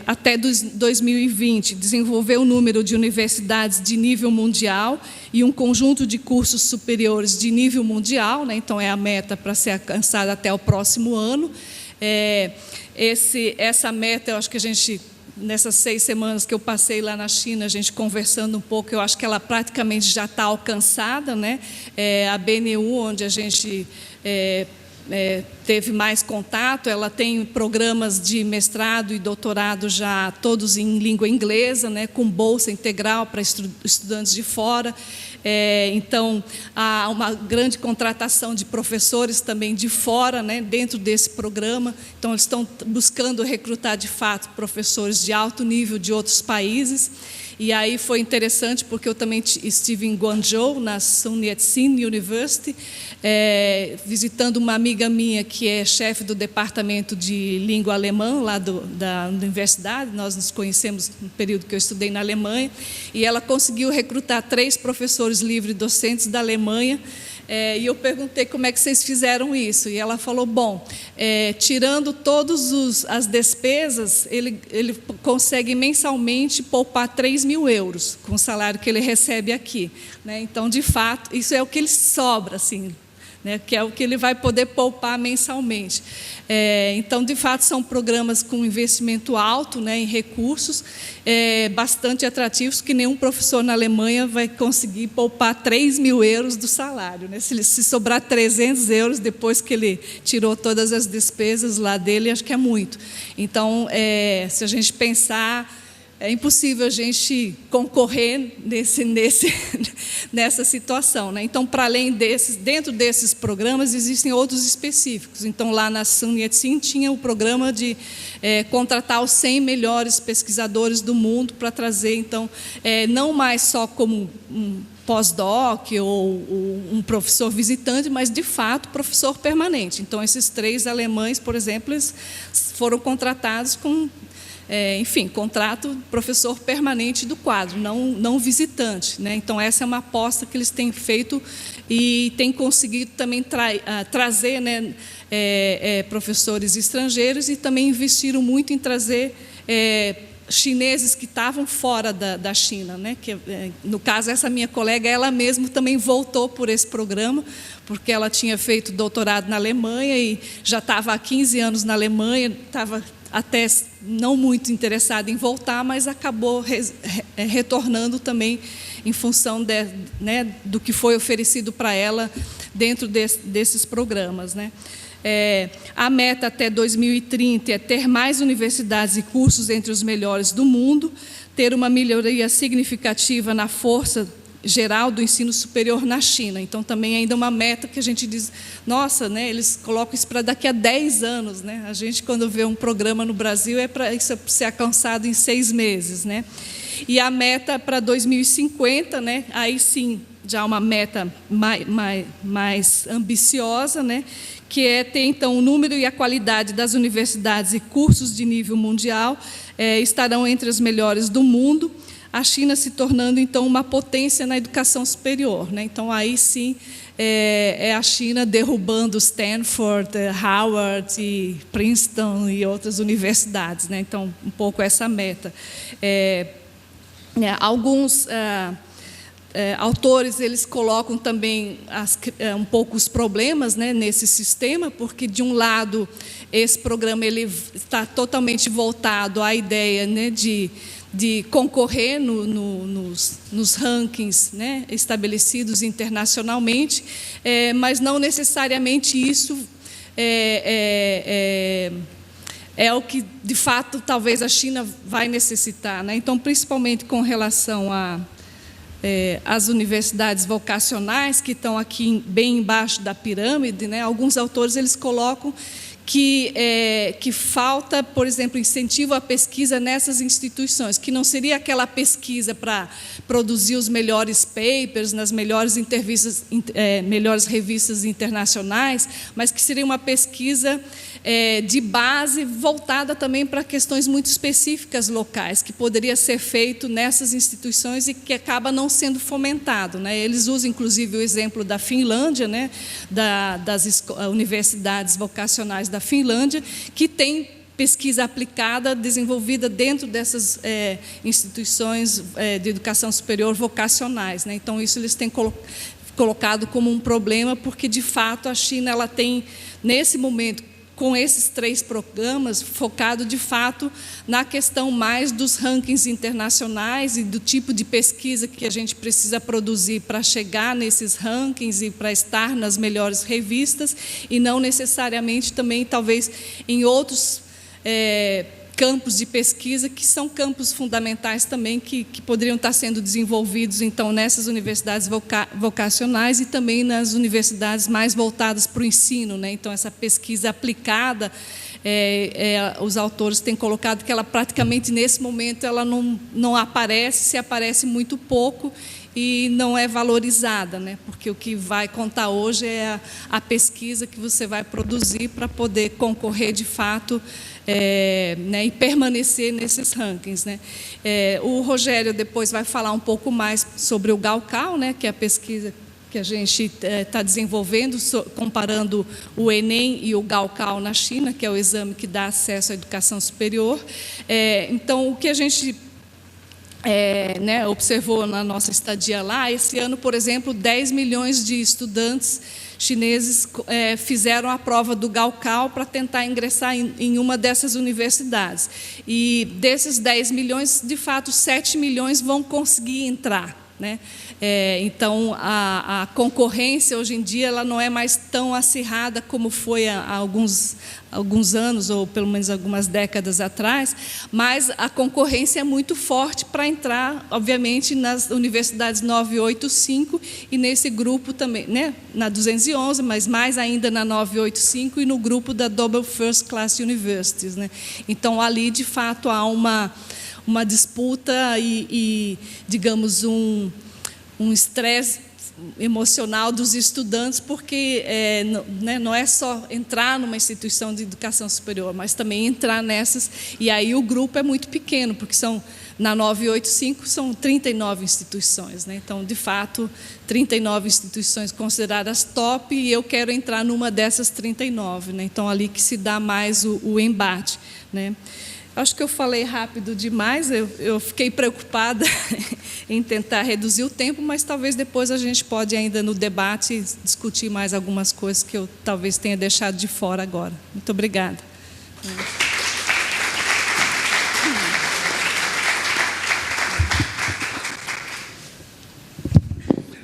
até 2020, desenvolver o número de universidades de nível mundial e um conjunto de cursos superiores de nível mundial, né, então, é a meta para ser alcançada até o próximo ano. Essa meta, eu acho que a gente, nessas 6 semanas que eu passei lá na China, a gente conversando um pouco, eu acho que ela praticamente já está alcançada, né? A BNU, onde a gente teve mais contato, ela tem programas de mestrado e doutorado já todos em língua inglesa, né, com bolsa integral para estudantes de fora. Então, há uma grande contratação de professores também de fora, né, dentro desse programa. Então, eles estão buscando recrutar, de fato, professores de alto nível de outros países. E aí foi interessante, porque eu também estive em Guangzhou, na Sun Yat-sen University, visitando uma amiga minha que é chefe do departamento de língua alemã lá da universidade. Nós nos conhecemos no período que eu estudei na Alemanha, e ela conseguiu recrutar 3 professores livres docentes da Alemanha. E eu perguntei como é que vocês fizeram isso, e ela falou, bom, tirando todas as despesas, ele consegue mensalmente poupar 3.000 euros com o salário que ele recebe aqui, né? Então, de fato, isso é o que ele sobra, assim, né, que é o que ele vai poder poupar mensalmente. Então, de fato, são programas com investimento alto, né, em recursos, bastante atrativos, que nenhum professor na Alemanha vai conseguir poupar 3.000 euros do salário, né? Se sobrar 300 euros depois que ele tirou todas as despesas lá dele, acho que é muito. Então, se a gente pensar, é impossível a gente concorrer nessa situação, né? Então, para além desses, dentro desses programas, existem outros específicos. Então, lá na Sun Yat-sen tinha o programa de contratar os 100 melhores pesquisadores do mundo para trazer, então, não mais só como um pós-doc ou um professor visitante, mas, de fato, professor permanente. Então, esses 3 alemães, por exemplo, eles foram contratados com... enfim, contrato professor permanente do quadro, não visitante, né? Então, essa é uma aposta que eles têm feito e têm conseguido também trazer, né, professores estrangeiros, e também investiram muito em trazer chineses que estavam fora da China, né? Que, no caso, essa minha colega, ela mesma também voltou por esse programa, porque ela tinha feito doutorado na Alemanha e já estava há 15 anos na Alemanha, estava até não muito interessada em voltar, mas acabou retornando também em função né, do que foi oferecido para ela dentro desses programas, né? A meta até 2030 é ter mais universidades e cursos entre os melhores do mundo, ter uma melhoria significativa na força geral do ensino superior na China. Então, também ainda uma meta que a gente diz, nossa, né, eles colocam isso para daqui a 10 anos. Né? A gente, quando vê um programa no Brasil, é para isso ser alcançado em 6 meses. Né? E a meta para 2050, né, aí sim, já uma meta mais ambiciosa, né, que é ter, então, o número e a qualidade das universidades e cursos de nível mundial estarão entre as melhores do mundo, a China se tornando, então, uma potência na educação superior, né? Então, aí sim, é a China derrubando Stanford, Harvard, e Princeton e outras universidades, né? Então, um pouco essa meta. Alguns autores, eles colocam também um pouco os problemas, né, nesse sistema, porque, de um lado, esse programa ele está totalmente voltado à ideia, né, de concorrer nos rankings, né, estabelecidos internacionalmente, mas não necessariamente isso é o que, de fato, talvez a China vai necessitar, né? Então, principalmente com relação às universidades vocacionais, que estão aqui bem embaixo da pirâmide, né? Alguns autores eles colocam que falta, por exemplo, incentivo à pesquisa nessas instituições, que não seria aquela pesquisa para produzir os melhores papers nas melhores revistas internacionais, mas que seria uma pesquisa de base voltada também para questões muito específicas locais, que poderia ser feito nessas instituições e que acaba não sendo fomentado, né? Eles usam, inclusive, o exemplo da Finlândia, né? Das universidades vocacionais da Finlândia, que tem pesquisa aplicada desenvolvida dentro dessas instituições de educação superior vocacionais, né? Então, isso eles têm colocado como um problema, porque, de fato, a China ela tem, nesse momento, com esses 3 programas, focado, de fato, na questão mais dos rankings internacionais e do tipo de pesquisa que a gente precisa produzir para chegar nesses rankings e para estar nas melhores revistas, e não necessariamente também, talvez, em outros campos de pesquisa, que são campos fundamentais também, que poderiam estar sendo desenvolvidos, então, nessas universidades vocacionais e também nas universidades mais voltadas para o ensino, né? Então, essa pesquisa aplicada, os autores têm colocado que ela praticamente, nesse momento, ela não aparece, se aparece muito pouco, e não é valorizada, né? Porque o que vai contar hoje é a pesquisa que você vai produzir para poder concorrer, de fato, né, e permanecer nesses rankings, né? O Rogério depois vai falar um pouco mais sobre o Gaokao, né, que é a pesquisa que a gente está desenvolvendo, comparando o Enem e o Gaokao na China, que é o exame que dá acesso à educação superior. Então, o que a gente né, observou na nossa estadia lá, esse ano, por exemplo, 10 milhões de estudantes chineses fizeram a prova do Gaokao para tentar ingressar em uma dessas universidades. E desses 10 milhões, de fato, 7 milhões vão conseguir entrar, né? Então, a concorrência, hoje em dia, ela não é mais tão acirrada como foi há alguns anos, ou pelo menos algumas décadas atrás, mas a concorrência é muito forte para entrar, obviamente, nas universidades 985 e nesse grupo também, né, na 211, mas mais ainda na 985 e no grupo da Double First Class Universities, né? Então, ali, de fato, há uma disputa e digamos, um estresse emocional dos estudantes, porque não é só entrar numa instituição de educação superior, mas também entrar nessas, e aí o grupo é muito pequeno, porque na 985 são 39 instituições, né? Então, de fato, 39 instituições consideradas top, e eu quero entrar numa dessas 39, né? Então, ali que se dá mais o embate, né? Acho que eu falei rápido demais, eu fiquei preocupada em tentar reduzir o tempo, mas talvez depois a gente pode ainda no debate discutir mais algumas coisas que eu talvez tenha deixado de fora agora. Muito obrigada.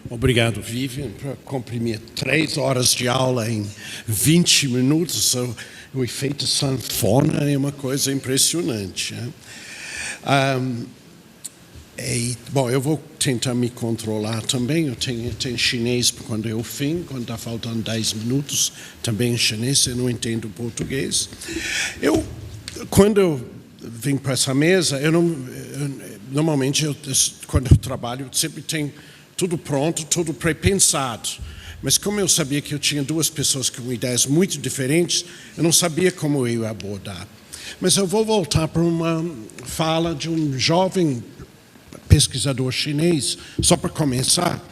Obrigado, Vivian, por comprimir 3 horas de aula em 20 minutos. O efeito sanfona é uma coisa impressionante, né? Bom, eu vou tentar me controlar também. Eu tenho chinês quando eu quando está faltando 10 minutos, também em chinês, eu não entendo português. Quando eu vim para essa mesa, normalmente, quando eu trabalho, eu sempre tenho tudo pronto, tudo pré-pensado. Mas como eu sabia que eu tinha 2 pessoas com ideias muito diferentes, eu não sabia como eu ia abordar. Mas eu vou voltar para uma fala de um jovem pesquisador chinês, só para começar,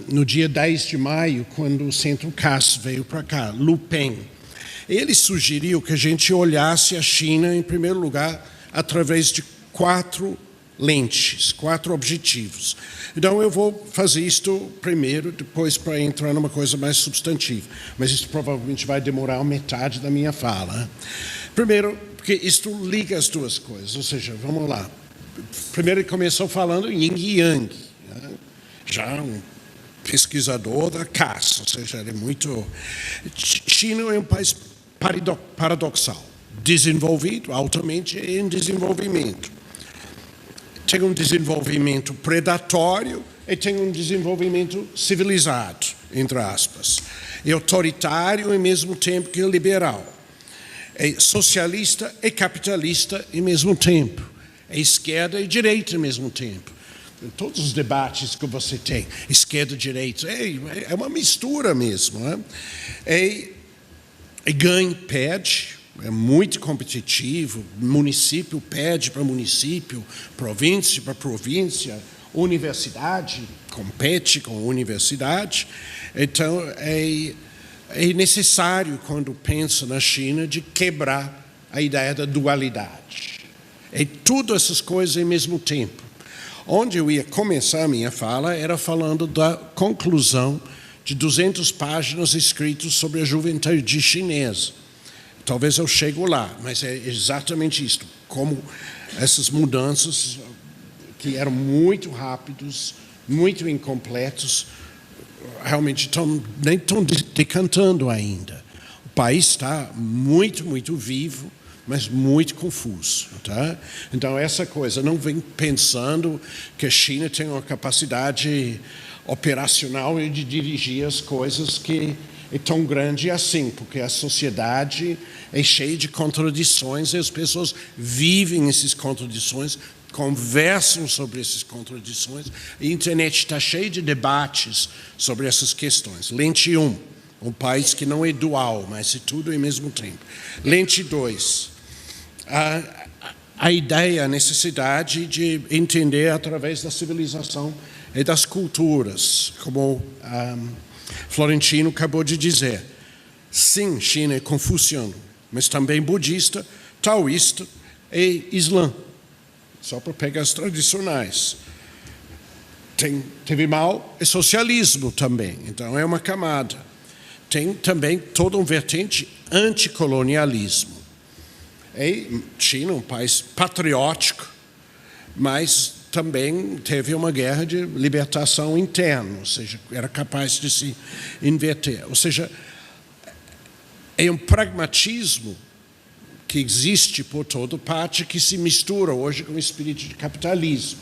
no dia 10 de maio, quando o Centro Cass veio para cá, Lu Peng. Ele sugeriu que a gente olhasse a China, em primeiro lugar, através de 4 lentes, 4 objetivos. Então, eu vou fazer isto primeiro, depois para entrar numa coisa mais substantiva. Mas isso provavelmente vai demorar metade da minha fala. Primeiro, porque isto liga as 2 coisas. Ou seja, vamos lá. Primeiro, ele começou falando em Yin e Yang. Né? Já um pesquisador da caça, ou seja, ele é muito... China é um país paradoxal. desenvolvido, altamente em desenvolvimento. Tem um desenvolvimento predatório e tem um desenvolvimento civilizado, entre aspas. É autoritário ao mesmo tempo que liberal. É socialista e capitalista ao mesmo tempo. É esquerda e direita ao mesmo tempo. Todos os debates que você tem, esquerda e direita, é uma mistura mesmo. Né? Ganha, perde, é muito competitivo, município pede para município, província para província, universidade compete com universidade. Então, é necessário, quando pensa na China, de quebrar a ideia da dualidade. É tudo essas coisas ao mesmo tempo. Onde eu ia começar a minha fala era falando da conclusão de 200 páginas escritas sobre a juventude chinesa. Talvez eu chegue lá, mas é exatamente isso. Como essas mudanças, que eram muito rápidas, muito incompletas, realmente nem estão decantando ainda. O país está muito, muito vivo, mas muito confuso. Tá? Então, essa coisa, não vem pensando que a China tem uma capacidade operacional de dirigir as coisas que é tão grande assim, porque a sociedade é cheia de contradições e as pessoas vivem essas contradições, conversam sobre essas contradições. A internet está cheia de debates sobre essas questões. Lente 1, um país que não é dual, mas é tudo ao mesmo tempo. Lente 2, a ideia, a necessidade de entender através da civilização e das culturas, como Florentino acabou de dizer. Sim, China é confuciano, mas também budista, taoísta e islã. Só para pegar as tradicionais. Teve Mao e socialismo também, então é uma camada. Tem também toda uma vertente anticolonialismo. E China é um país patriótico, mas também teve uma guerra de libertação interna, ou seja, era capaz de se inverter. Ou seja, é um pragmatismo que existe por toda parte, que se mistura hoje com o espírito de capitalismo.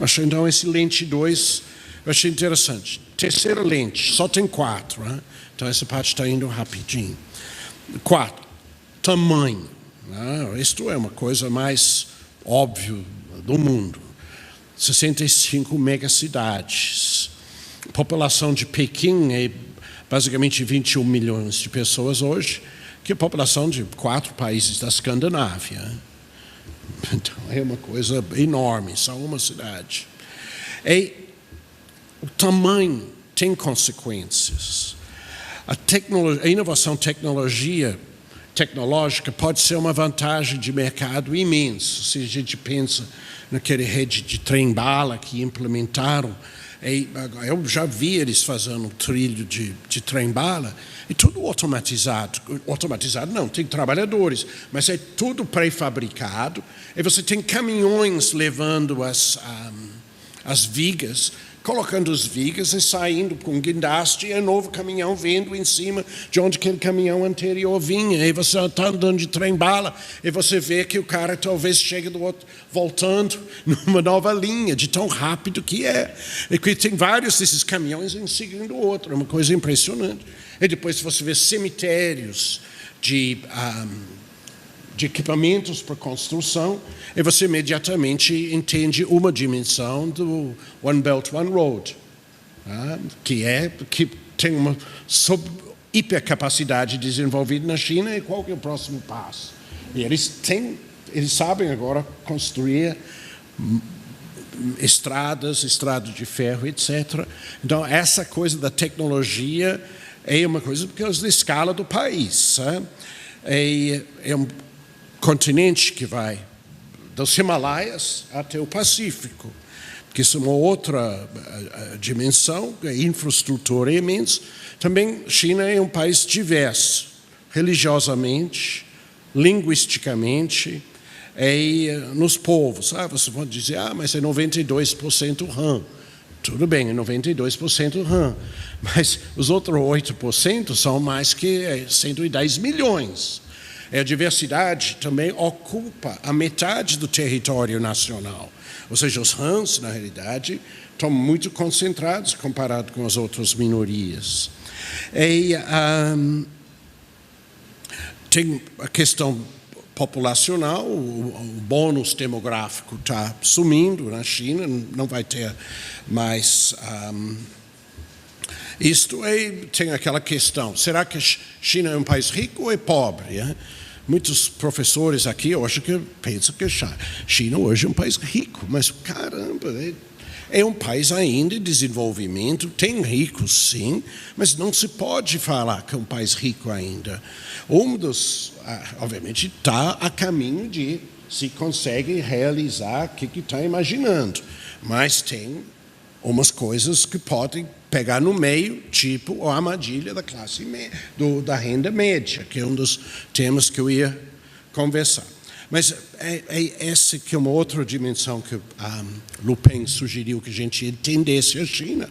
Acho, então, esse lente 2, eu achei interessante. Terceira lente, só tem 4, né? Então essa parte está indo rapidinho. 4, tamanho. Isto é uma coisa mais óbvia do mundo. 65 megacidades. A população de Pequim é basicamente 21 milhões de pessoas hoje, que é a população de 4 países da Escandinávia. Então, é uma coisa enorme, só uma cidade. E o tamanho tem consequências. A inovação tecnológica pode ser uma vantagem de mercado imensa. Se a gente pensa naquela rede de trem-bala que implementaram, eu já vi eles fazendo trilho de trem-bala, é tudo automatizado. Automatizado não, tem trabalhadores, mas é tudo pré-fabricado. E você tem caminhões levando as vigas, colocando as vigas e saindo com guindaste, e um novo caminhão vindo em cima de onde aquele caminhão anterior vinha. E você está andando de trem-bala e você vê que o cara talvez chegue do outro, voltando numa nova linha, de tão rápido que é. E que tem vários desses caminhões em segundo o outro, é uma coisa impressionante. E depois você vê cemitérios de equipamentos para construção, e você imediatamente entende uma dimensão do One Belt, One Road, que tem uma hipercapacidade desenvolvida na China, e qual que é o próximo passo? E eles sabem agora construir estradas de ferro, etc. Então, essa coisa da tecnologia é uma coisa por causa da escala do país. É um continente que vai dos Himalaias até o Pacífico, que isso é uma outra dimensão, a infraestrutura é imensa. Também China é um país diverso, religiosamente, linguisticamente, e nos povos. Você pode dizer, mas é 92% Han. Tudo bem, é 92% Han, mas os outros 8% são mais que 110 milhões. A diversidade também ocupa a metade do território nacional. Ou seja, os Hans, na realidade, estão muito concentrados comparado com as outras minorias. Tem a questão populacional, o bônus demográfico está sumindo na China, não vai ter mais isto. Tem aquela questão, será que a China é um país rico ou é pobre? Muitos professores aqui hoje pensam que a China hoje é um país rico, mas caramba, é um país ainda em desenvolvimento, tem ricos sim, mas não se pode falar que é um país rico ainda. Obviamente, está a caminho de se consegue realizar o que está imaginando, mas tem umas coisas que podem pegar no meio, tipo a armadilha da classe média, da renda média, que é um dos temas que eu ia conversar. Mas essa que é uma outra dimensão que Lupin sugeriu que a gente entendesse a China.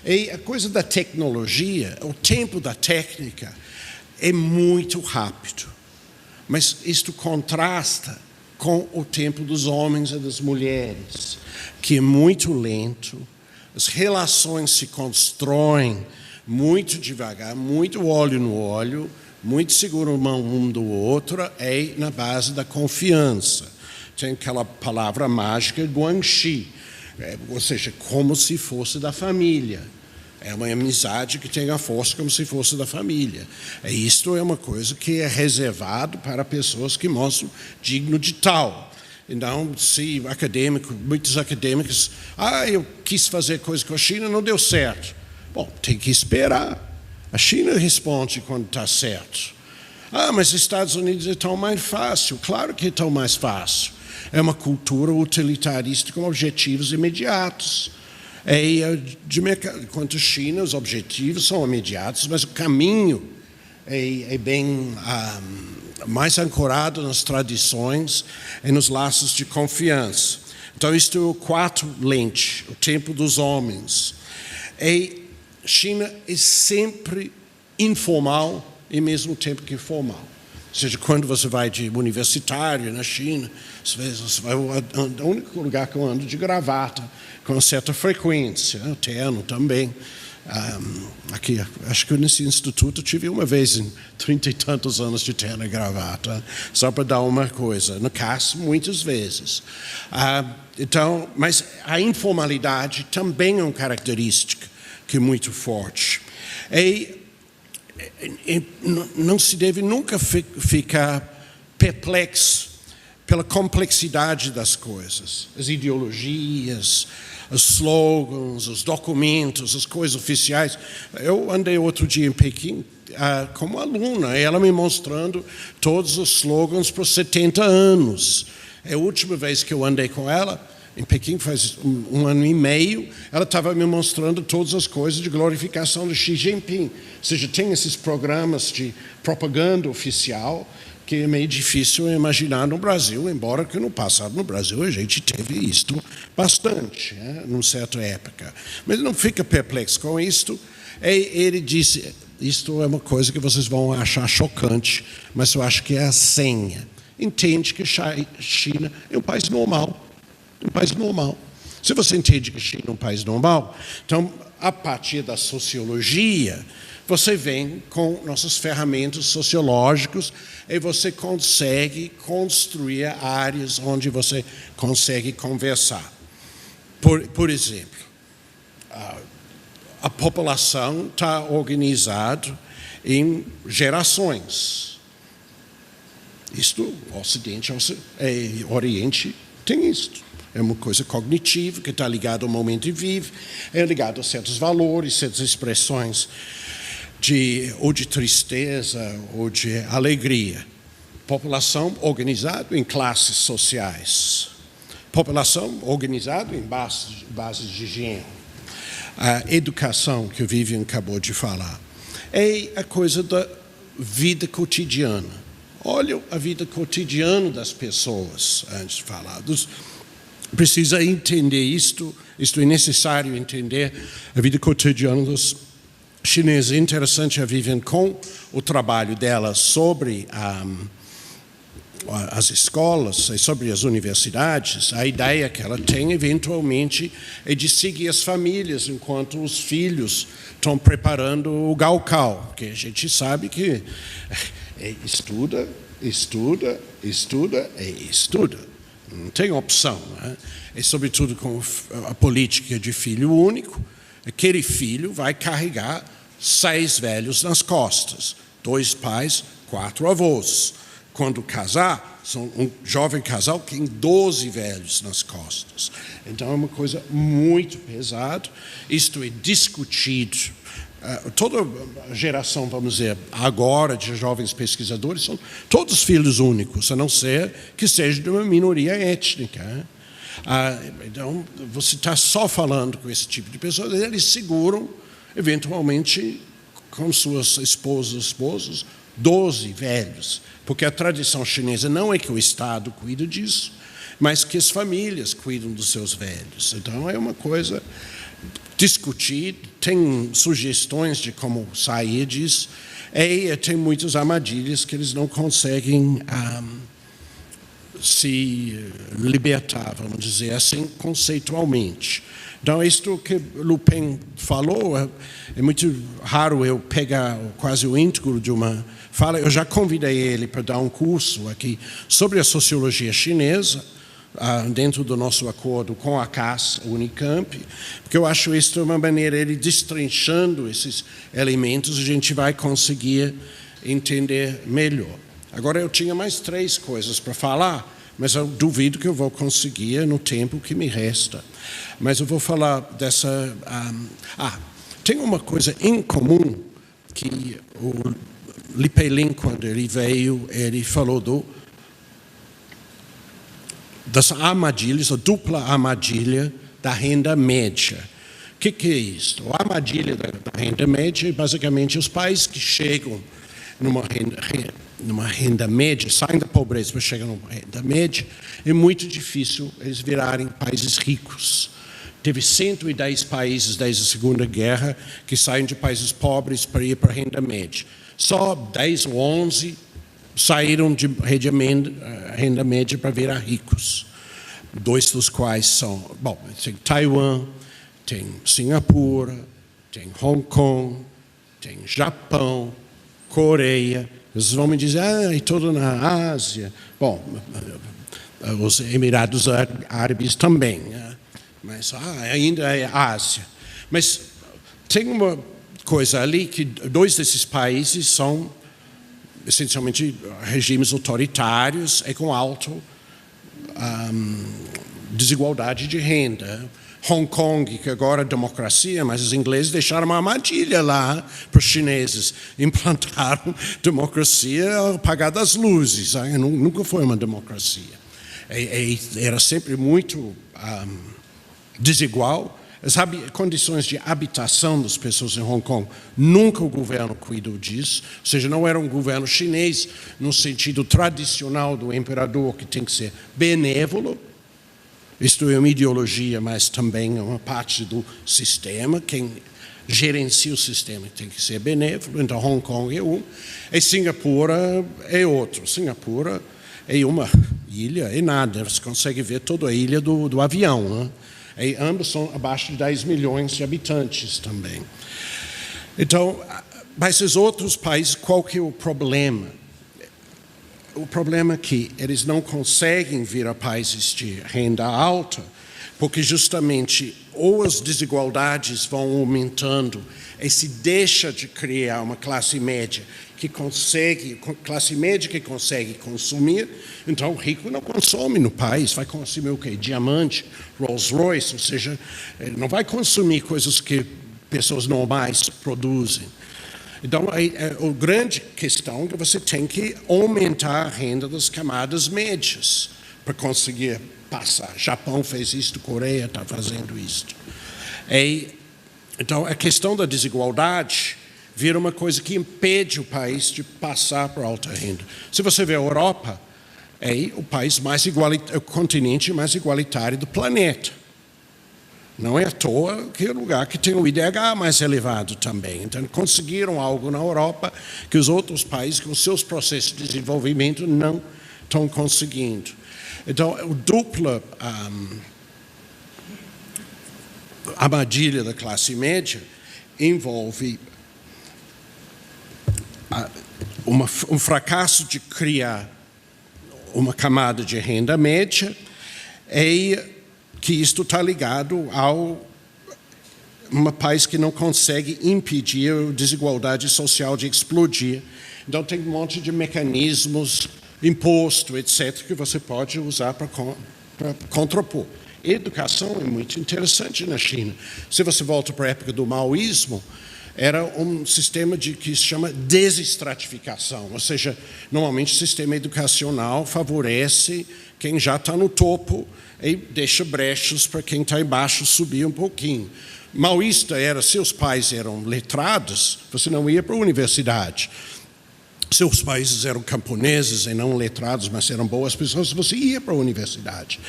É a coisa da tecnologia, o tempo da técnica é muito rápido, mas isto contrasta com o tempo dos homens e das mulheres, que é muito lento, as relações se constroem muito devagar, muito olho no olho, muito seguro um do outro, é na base da confiança. Tem aquela palavra mágica guanxi, ou seja, como se fosse da família. É uma amizade que tem a força como se fosse da família. Isto é uma coisa que é reservado para pessoas que mostram digno de tal. Então, se muitos acadêmicos, eu quis fazer coisa com a China, não deu certo. Bom, tem que esperar. A China responde quando está certo. Mas os Estados Unidos é tão mais fácil. Claro que é tão mais fácil. É uma cultura utilitarista com objetivos imediatos. Quanto à China, os objetivos são imediatos, mas o caminho é bem mais ancorado nas tradições e nos laços de confiança. Então, isto é o quarto lente, o tempo dos homens. China é sempre informal e ao mesmo tempo que formal. Ou seja, quando você vai de universitário na China, você vai o único lugar que eu ando de gravata, com certa frequência, terno também. Aqui, acho que nesse instituto tive uma vez em 30 e tantos anos de terno e gravata, só para dar uma coisa. No CAS, muitas vezes. Então, mas a informalidade também é uma característica que é muito forte. Não se deve nunca ficar perplexo pela complexidade das coisas, as ideologias, os slogans, os documentos, as coisas oficiais. Eu andei outro dia em Pequim como aluna, ela me mostrando todos os slogans por 70 anos. É a última vez que eu andei com ela, em Pequim, faz um ano e meio, ela estava me mostrando todas as coisas de glorificação de Xi Jinping. Ou seja, tem esses programas de propaganda oficial que é meio difícil imaginar no Brasil, embora que no passado no Brasil a gente teve isto bastante, numa certa época. Mas não fica perplexo com isto. Ele disse, isto é uma coisa que vocês vão achar chocante, mas eu acho que é a senha. Entende que a China é um país normal. Um país normal. Se você entende que a China é um país normal, então, a partir da sociologia, você vem com nossas ferramentas sociológicas e você consegue construir áreas onde você consegue conversar. Por exemplo, a população está organizada em gerações. Isto, o Ocidente e Oriente tem isto. É uma coisa cognitiva que está ligada ao momento que vive, é ligado a certos valores, certas expressões ou de tristeza ou de alegria. População organizada em classes sociais. População organizada em bases de higiene. A educação que o Vivian acabou de falar. É a coisa da vida cotidiana. Olha a vida cotidiana das pessoas, antes de falar. Precisa entender isto é necessário entender a vida cotidiana dos chineses. É interessante a Vivian com o trabalho dela sobre as escolas e sobre as universidades, a ideia que ela tem, eventualmente, é de seguir as famílias enquanto os filhos estão preparando o galcal, porque a gente sabe que estuda, estuda, estuda e estuda. Não tem opção. Né? E, sobretudo, com a política de filho único, aquele filho vai carregar 6 velhos nas costas, 2 pais, 4 avós. Quando casar, um jovem casal tem 12 velhos nas costas. Então, é uma coisa muito pesada. Isto é discutido. Toda a geração, vamos dizer, agora, de jovens pesquisadores, são todos filhos únicos, a não ser que seja de uma minoria étnica. Então, você está só falando com esse tipo de pessoas, eles seguram, eventualmente, com suas esposos, 12 velhos, porque a tradição chinesa não é que o Estado cuida disso, mas que as famílias cuidam dos seus velhos. Então, é uma coisa discutida, tem sugestões de como sair disso, e tem muitas armadilhas que eles não conseguem se libertar, vamos dizer assim, conceitualmente. Então, isto que Lupin falou, é muito raro eu pegar quase o íntegro de uma fala. Eu já convidei ele para dar um curso aqui sobre a sociologia chinesa, dentro do nosso acordo com a CAS, a Unicamp, porque eu acho isso uma maneira, ele destrinchando esses elementos, a gente vai conseguir entender melhor. Agora, eu tinha mais 3 coisas para falar, mas eu duvido que eu vou conseguir no tempo que me resta. Mas eu vou falar dessa... tem uma coisa em comum que o Li Pei-Ling, quando ele veio, ele falou das armadilhas, a dupla armadilha da renda média. O que é isso? A armadilha da renda média é basicamente os países que chegam numa renda média, saem da pobreza para chegar numa renda média, é muito difícil eles virarem países ricos. Teve 110 países desde a Segunda Guerra que saem de países pobres para ir para a renda média. Só 10 ou 11 saíram de renda média para virar ricos. 2 dos quais são... Bom, tem Taiwan, tem Singapura, tem Hong Kong, tem Japão, Coreia. Vocês vão me dizer, e tudo na Ásia. Bom, os Emirados Árabes também, né? Mas ainda é Ásia. Mas tem uma coisa ali que 2 desses países são essencialmente regimes autoritários e com alta desigualdade de renda. Hong Kong, que agora é democracia, mas os ingleses deixaram uma armadilha lá para os chineses. Implantaram democracia apagada as luzes. Nunca foi uma democracia. Era sempre muito desigual. As condições de habitação das pessoas em Hong Kong, nunca o governo cuidou disso. Ou seja, não era um governo chinês no sentido tradicional do imperador, que tem que ser benévolo. Isto é uma ideologia, mas também é uma parte do sistema. Quem gerencia o sistema tem que ser benévolo. Então, Hong Kong é um, e Singapura é outro. Singapura é uma ilha, é nada. Você consegue ver toda a ilha do avião, né? E ambos são abaixo de 10 milhões de habitantes também. Então, mas esses outros países, qual que é o problema? O problema é que eles não conseguem virar países de renda alta, porque justamente ou as desigualdades vão aumentando e se deixa de criar uma classe média que consegue consumir, então o rico não consome no país, vai consumir o quê? Diamante, Rolls Royce, ou seja, não vai consumir coisas que pessoas normais produzem. Então, a grande questão é que você tem que aumentar a renda das camadas médias para conseguir passar. Japão fez isso, Coreia está fazendo isso. Então, a questão da desigualdade vira uma coisa que impede o país de passar para alta renda. Se você vê a Europa, é o país o continente mais igualitário do planeta. Não é à toa que é o lugar que tem o IDH mais elevado também. Então, conseguiram algo na Europa que os outros países, com seus processos de desenvolvimento, não estão conseguindo. Então, a dupla armadilha da classe média envolve um fracasso de criar uma camada de renda média e que isto está ligado ao um país que não consegue impedir a desigualdade social de explodir. Então, tem um monte de mecanismos, imposto, etc., que você pode usar para contrapor. Educação é muito interessante na China. Se você volta para a época do maoísmo, era um sistema que se chama desestratificação, ou seja, normalmente o sistema educacional favorece quem já está no topo e deixa brechas para quem está embaixo subir um pouquinho. Maoísta era, seus pais eram letrados, você não ia para a universidade. Seus pais eram camponeses e não letrados, mas eram boas pessoas, você ia para a universidade.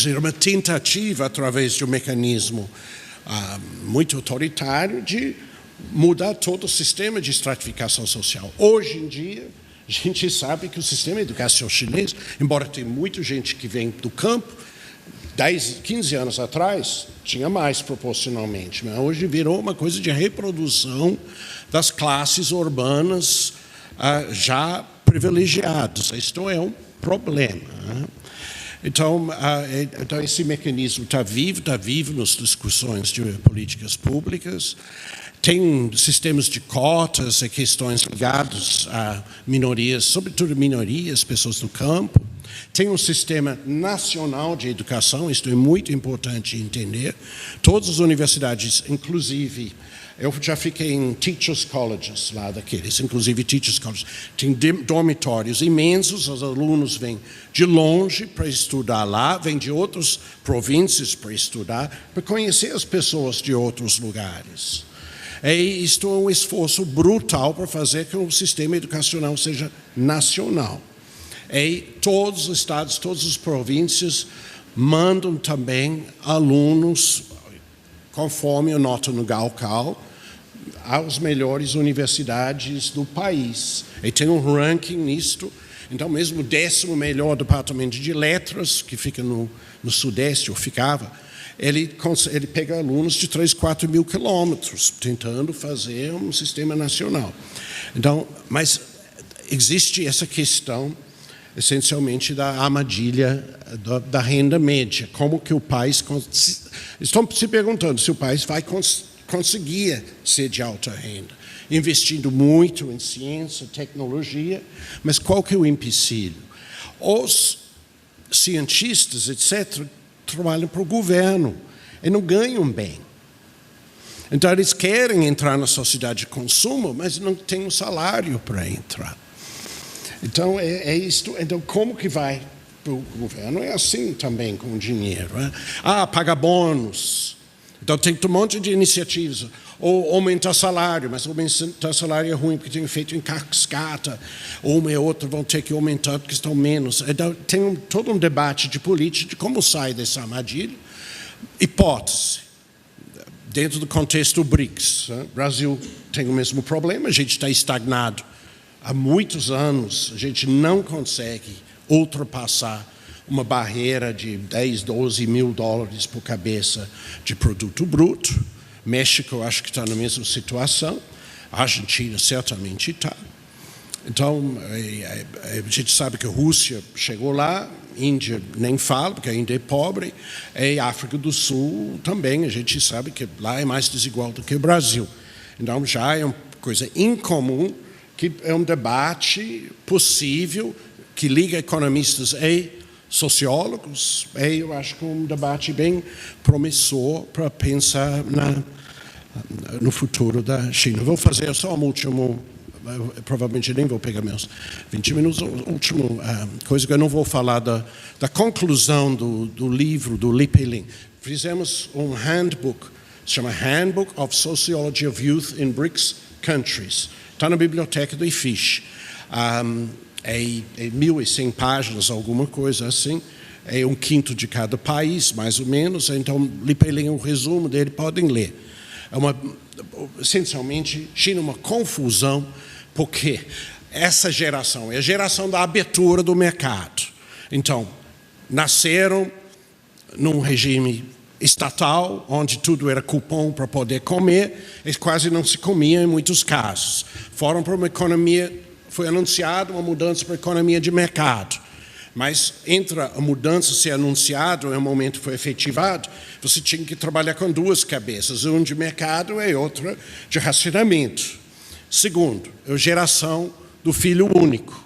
Era uma tentativa, através de um mecanismo muito autoritário, de mudar todo o sistema de estratificação social. Hoje em dia, a gente sabe que o sistema de educação chinês, embora tenha muita gente que vem do campo, 10, 15 anos atrás, tinha mais proporcionalmente, mas hoje virou uma coisa de reprodução das classes urbanas já privilegiadas. Isto é um problema. Então, esse mecanismo está vivo nas discussões de políticas públicas. Tem sistemas de cotas e questões ligadas a minorias, sobretudo minorias, pessoas do campo. Tem um sistema nacional de educação, isso é muito importante entender. Todas as universidades, inclusive, eu já fiquei em teachers colleges, lá daqueles, inclusive teachers colleges, tem dormitórios imensos, os alunos vêm de longe para estudar lá, vêm de outras províncias para estudar, para conhecer as pessoas de outros lugares. E isto é um esforço brutal para fazer com que o sistema educacional seja nacional. E todos os estados, todas as províncias mandam também alunos, conforme a nota no Gaokao, às melhores universidades do país. E tem um ranking nisto. Então, mesmo o 10º melhor departamento de letras, que fica no sudeste, ou ficava, ele pega alunos de 3, 4 mil quilômetros, tentando fazer um sistema nacional. Então, mas existe essa questão, essencialmente, da armadilha da renda média. Como que o país... Estão se perguntando se o país vai conseguir ser de alta renda, investindo muito em ciência, tecnologia, mas qual que é o empecilho? Os cientistas, etc., trabalham para o governo e não ganham bem. Então, eles querem entrar na sociedade de consumo, mas não têm um salário para entrar. Então, então, como que vai para o governo? É assim também com o dinheiro. Paga bônus. Então, tem um monte de iniciativas. Ou aumentar salário, mas aumentar salário é ruim, porque tem feito em cascata. Uma e outra vão ter que aumentar, porque estão menos. Então, tem todo um debate de política, de como sai dessa armadilha. Hipótese. Dentro do contexto BRICS, o Brasil tem o mesmo problema, a gente está estagnado há muitos anos, a gente não consegue ultrapassar uma barreira de 10, 12 mil dólares por cabeça de produto bruto. México, acho que está na mesma situação. A Argentina certamente está. Então, a gente sabe que a Rússia chegou lá, Índia nem fala, porque ainda é pobre, e a África do Sul também, a gente sabe que lá é mais desigual do que o Brasil. Então, já é uma coisa incomum, que é um debate possível, que liga economistas e sociólogos, e eu acho que é um debate bem promissor para pensar no futuro da China. Vou fazer só um último, provavelmente nem vou pegar meus 20 minutos, última coisa que eu não vou falar da conclusão do livro do Li Peiling. Fizemos um handbook, se chama Handbook of Sociology of Youth in BRICS Countries. Está na biblioteca do IFISH. É 1.100 páginas, alguma coisa assim. É 1/5 de cada país, mais ou menos. Então, Li Peiling, o resumo dele, podem ler. Essencialmente, China é uma confusão, porque essa geração é a geração da abertura do mercado. Então, nasceram num regime estatal, onde tudo era cupom para poder comer, e quase não se comia em muitos casos. Foram para uma economia, foi anunciada uma mudança para a economia de mercado. Mas entre a mudança ser anunciada e o momento foi efetivado, você tinha que trabalhar com duas cabeças, uma de mercado e outra de racionamento. Segundo, a geração do filho único.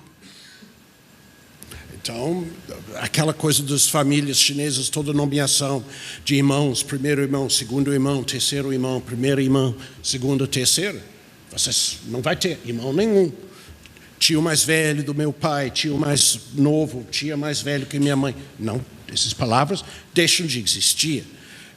Então, aquela coisa das famílias chinesas, toda nomeação de irmãos, primeiro irmão, segundo irmão, terceiro irmão, primeiro irmão, segundo, terceiro, você não vai ter irmão nenhum. Tio mais velho do meu pai, tio mais novo, tia mais velho que minha mãe. Não, essas palavras deixam de existir.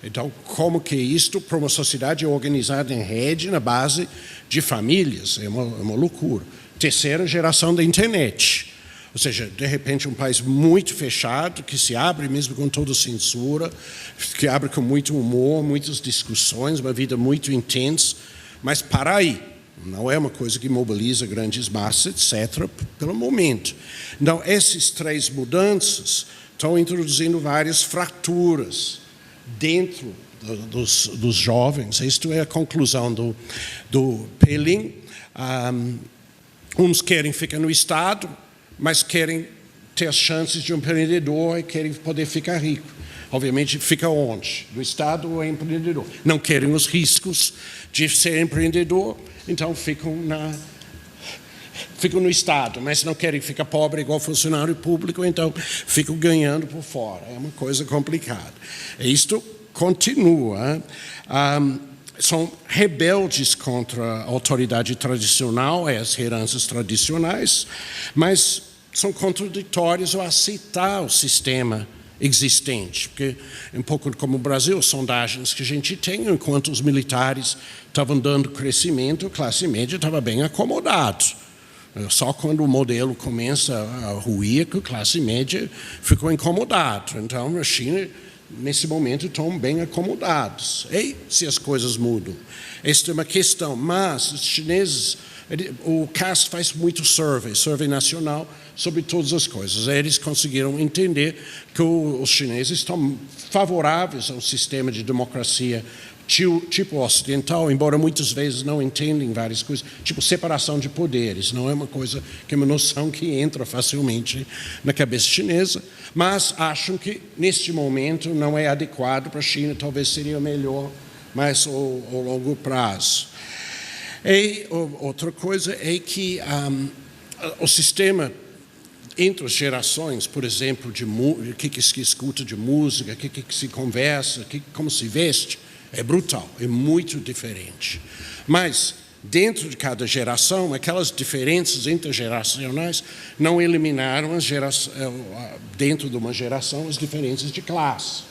Então, como que isto para uma sociedade organizada em rede, na base de famílias? É uma loucura. Terceira geração da internet. Ou seja, de repente, um país muito fechado, que se abre mesmo com toda censura, que abre com muito humor, muitas discussões, uma vida muito intensa, mas para aí. Não é uma coisa que mobiliza grandes massas, etc., pelo momento. Então, essas três mudanças estão introduzindo várias fraturas dentro dos jovens. Isto é a conclusão do Pelin. Uns querem ficar no Estado, mas querem ter as chances de um empreendedor e querem poder ficar rico. Obviamente, fica onde? No Estado ou é empreendedor? Não querem os riscos de ser empreendedor, então ficam no Estado, mas não querem ficar pobre igual funcionário público, então ficam ganhando por fora. É uma coisa complicada. Isto continua. São rebeldes contra a autoridade tradicional, as heranças tradicionais, mas são contraditórios ao aceitar o sistema existente, porque um pouco como o Brasil, sondagens que a gente tem, enquanto os militares estavam dando crescimento, a classe média estava bem acomodada. Só quando o modelo começa a ruir que a classe média ficou incomodada. Então, a China, nesse momento, estão bem acomodados. E se as coisas mudam? Esta é uma questão, mas os chineses, o CAST faz muito survey nacional, sobre todas as coisas. Eles conseguiram entender que os chineses estão favoráveis ao sistema de democracia tipo ocidental, embora muitas vezes não entendem várias coisas, tipo separação de poderes. Não é uma coisa que é uma noção que entra facilmente na cabeça chinesa, mas acham que neste momento não é adequado para a China, talvez seria melhor, mas ao longo prazo. E outra coisa é que o sistema entre as gerações, por exemplo, o que se escuta de música, o que se conversa, como se veste, é brutal, é muito diferente. Mas, dentro de cada geração, aquelas diferenças intergeracionais não eliminaram dentro de uma geração as diferenças de classe.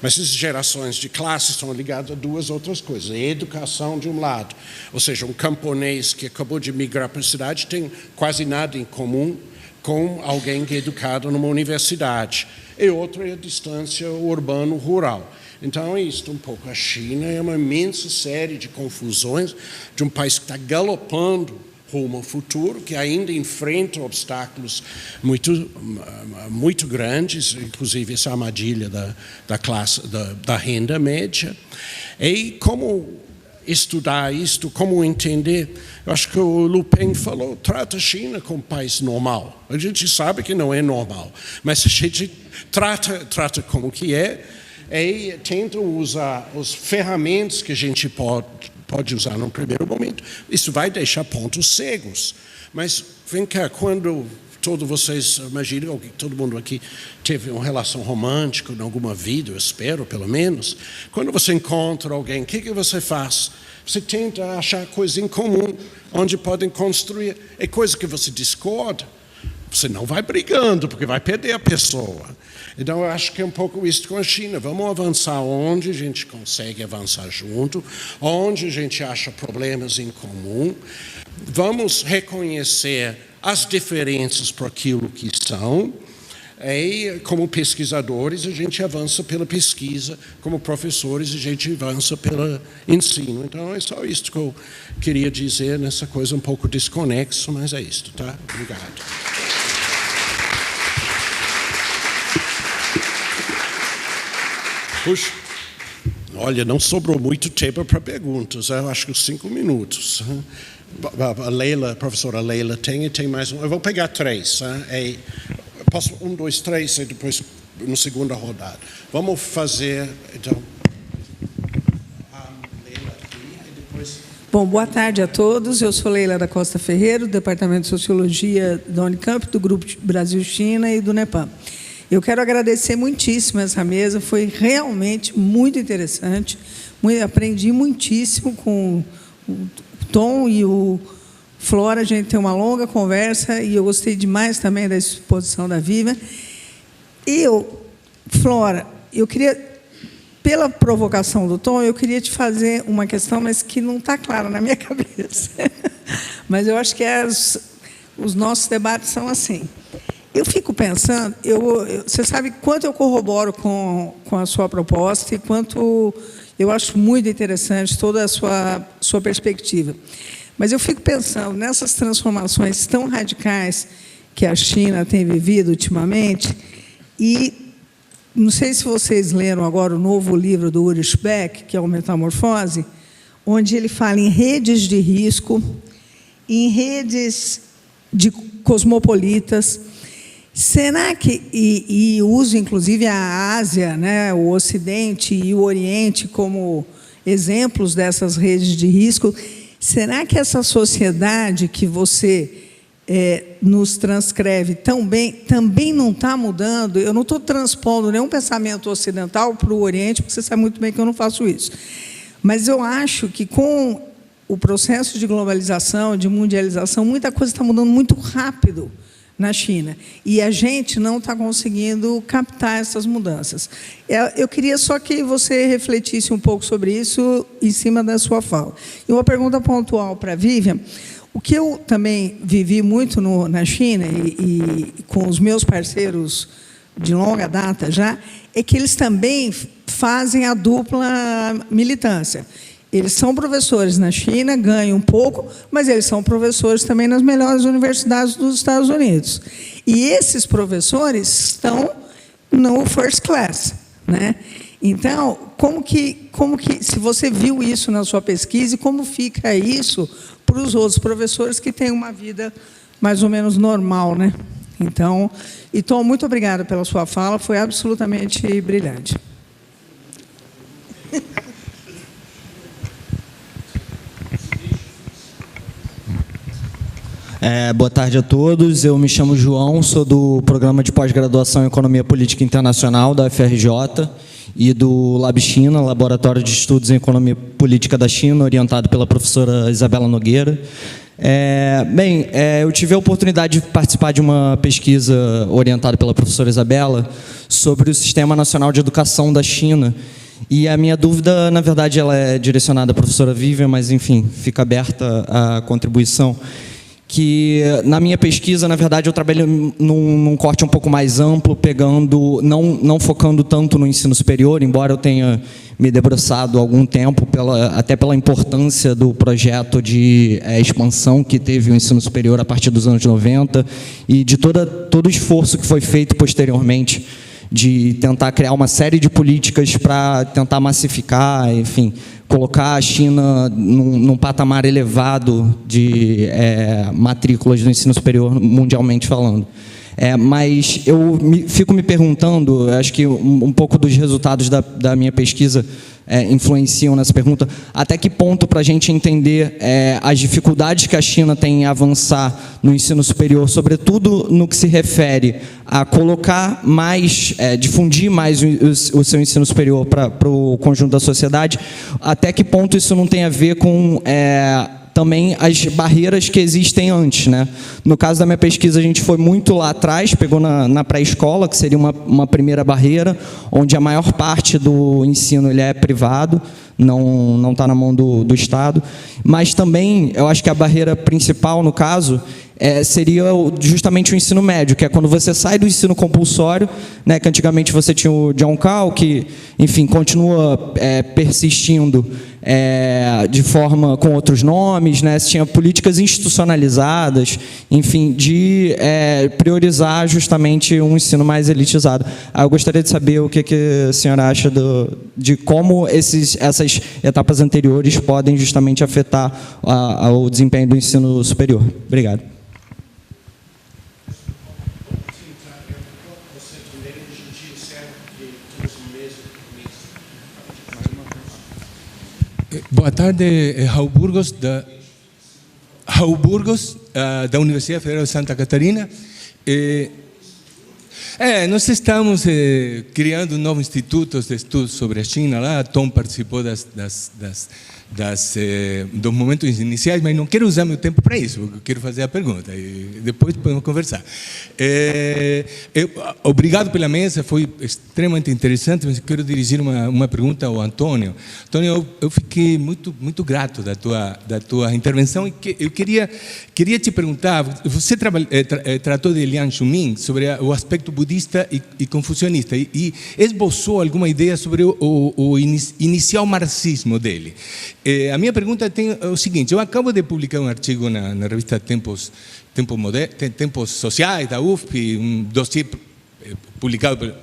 Mas essas gerações de classe estão ligadas a duas outras coisas. A educação, de um lado, ou seja, um camponês que acabou de migrar para a cidade tem quase nada em comum com alguém que é educado numa universidade. E outra é a distância urbano-rural. Então, é isso um pouco. A China é uma imensa série de confusões de um país que está galopando rumo ao futuro, que ainda enfrenta obstáculos muito grandes, inclusive essa armadilha da renda média. E como estudar isto, como entender? Eu acho que o Lu Peng falou, trata a China como um país normal. A gente sabe que não é normal, mas a gente trata como que é e tenta usar as ferramentas que a gente pode usar no primeiro momento. Isso vai deixar pontos cegos. Mas, vem cá, quando todos vocês imaginam que todo mundo aqui teve uma relação romântica em alguma vida, eu espero, pelo menos. Quando você encontra alguém, o que você faz? Você tenta achar coisas em comum, onde podem construir. É coisa que você discorda, você não vai brigando, porque vai perder a pessoa. Então, eu acho que é um pouco isso com a China. Vamos avançar onde a gente consegue avançar junto, onde a gente acha problemas em comum. Vamos reconhecer as diferenças para aquilo que são E, como pesquisadores, a gente avança pela pesquisa, como professores, a gente avança pelo ensino. Então, é só isso que eu queria dizer, nessa coisa um pouco desconexo, mas é isso, tá? Obrigado. Puxa, olha, não sobrou muito tempo para perguntas, eu acho que 5 minutos. A professora Leila tem mais um. Eu vou pegar 3. Posso 1, 2, 3 e depois na segunda rodada. Vamos fazer, então, a Leila aqui e depois... Bom, boa tarde a todos. Eu sou Leila da Costa Ferreira, do Departamento de Sociologia da Unicamp, do Grupo Brasil-China e do NEPAM. Eu quero agradecer muitíssimo essa mesa, foi realmente muito interessante. Aprendi muitíssimo com o Tom e o Flora, a gente tem uma longa conversa e eu gostei demais também da exposição da Vivian. Flora, eu queria, pela provocação do Tom, eu queria te fazer uma questão, mas que não está clara na minha cabeça. Mas eu acho que os nossos debates são assim. Eu fico pensando, você sabe quanto eu corroboro com a sua proposta e quanto eu acho muito interessante toda a sua perspectiva. Mas eu fico pensando nessas transformações tão radicais que a China tem vivido ultimamente, e não sei se vocês leram agora o novo livro do Ulrich Beck, que é o Metamorfose, onde ele fala em redes de risco, em redes de cosmopolitas. Será que, e uso inclusive a Ásia, né, o Ocidente e o Oriente como exemplos dessas redes de risco, será que essa sociedade que você nos transcreve tão bem, também não está mudando? Eu não estou transpondo nenhum pensamento ocidental para o Oriente, porque você sabe muito bem que eu não faço isso. Mas eu acho que, com o processo de globalização, de mundialização, muita coisa está mudando muito rápido na China, e a gente não está conseguindo captar essas mudanças. Eu queria só que você refletisse um pouco sobre isso em cima da sua fala. E uma pergunta pontual para a Vivian. O que eu também vivi muito na China, e com os meus parceiros de longa data já, é que eles também fazem a dupla militância. Eles são professores na China, ganham um pouco, mas eles são professores também nas melhores universidades dos Estados Unidos. E esses professores estão no first class, né? Então, como que, se você viu isso na sua pesquisa, e como fica isso para os outros professores que têm uma vida mais ou menos normal, né? Então, Tom, muito obrigada pela sua fala, foi absolutamente brilhante. Boa tarde a todos, eu me chamo João, sou do Programa de Pós-Graduação em Economia Política Internacional da UFRJ e do Lab China, Laboratório de Estudos em Economia Política da China, orientado pela professora Isabela Nogueira. Eu tive a oportunidade de participar de uma pesquisa orientada pela professora Isabela sobre o Sistema Nacional de Educação da China. E a minha dúvida, na verdade, ela é direcionada à professora Vivian, mas, enfim, fica aberta a contribuição. Que, na minha pesquisa, na verdade, eu trabalho num corte um pouco mais amplo, não focando tanto no ensino superior, embora eu tenha me debruçado há algum tempo, até pela importância do projeto de expansão que teve o ensino superior a partir dos anos 90, e de todo o esforço que foi feito posteriormente de tentar criar uma série de políticas para tentar massificar, enfim, colocar a China num patamar elevado de matrículas do ensino superior, mundialmente falando. Mas eu fico me perguntando, acho que um pouco dos resultados da minha pesquisa influenciam nessa pergunta, até que ponto, para a gente entender as dificuldades que a China tem em avançar no ensino superior, sobretudo no que se refere a colocar mais, difundir mais o seu ensino superior para o conjunto da sociedade, até que ponto isso não tem a ver com também as barreiras que existem antes, né? No caso da minha pesquisa, a gente foi muito lá atrás, pegou na pré-escola, que seria uma primeira barreira, onde a maior parte do ensino ele é privado, não está na mão do Estado. Mas também, eu acho que a barreira principal, no caso, seria justamente o ensino médio, que é quando você sai do ensino compulsório, né, que antigamente você tinha o John Cal, que, enfim, continua persistindo de forma com outros nomes, né, você tinha políticas institucionalizadas, enfim, de priorizar justamente um ensino mais elitizado. Eu gostaria de saber o que a senhora acha de como essas etapas anteriores podem justamente afetar o desempenho do ensino superior. Obrigado. Boa tarde, Raul Burgos, da Universidade Federal de Santa Catarina. Nós estamos criando um novo instituto de estudos sobre a China lá. Tom participou dos momentos iniciais, mas não quero usar meu tempo para isso, porque eu quero fazer a pergunta e depois podemos conversar. Obrigado pela mesa, foi extremamente interessante, mas eu quero dirigir uma pergunta ao Antônio. Antônio, eu fiquei muito grato da tua intervenção e eu queria te perguntar, você tratou de Liang Shuming sobre o aspecto budista e confucionista e esboçou alguma ideia sobre o inicial marxismo dele. A minha pergunta é o seguinte: eu acabo de publicar um artigo na revista Tempos Sociais da UFP, um dossiê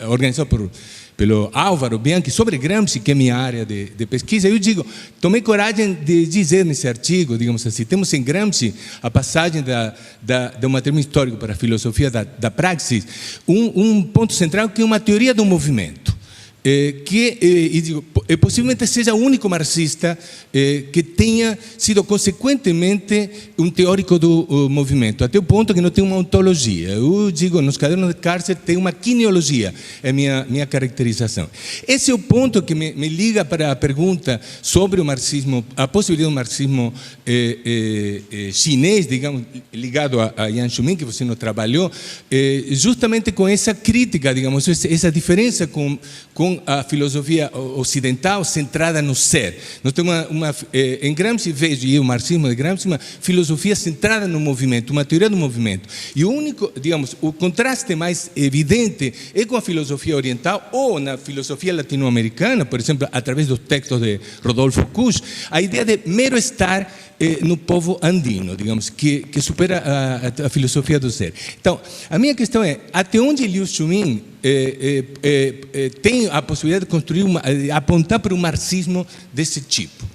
organizado pelo Álvaro Bianchi sobre Gramsci, que é minha área de pesquisa. Eu tomei coragem de dizer nesse artigo, digamos assim, temos em Gramsci a passagem do materialismo histórico para a filosofia da praxis, um ponto central que é uma teoria do movimento. Possivelmente seja o único marxista que tenha sido consequentemente um teórico do movimento, até o ponto que não tem uma ontologia. Eu digo, nos cadernos de cárcere tem uma quineologia, é minha caracterização. Esse é o ponto que me liga para a pergunta sobre o marxismo, a possibilidade do marxismo chinês, digamos, ligado a Yang Shuming, que você não trabalhou, justamente com essa crítica, digamos, essa diferença com a filosofia ocidental centrada no ser. Nós temos em Gramsci vejo, e o marxismo de Gramsci, uma filosofia centrada no movimento, uma teoria do movimento. E o contraste mais evidente é com a filosofia oriental ou na filosofia latino-americana, por exemplo, através dos textos de Rodolfo Kusch, a ideia de mero estar no povo andino, digamos, que supera a filosofia do ser. Então, a minha questão é, até onde Liu Shuming tem a possibilidade de construir, apontar para um marxismo desse tipo?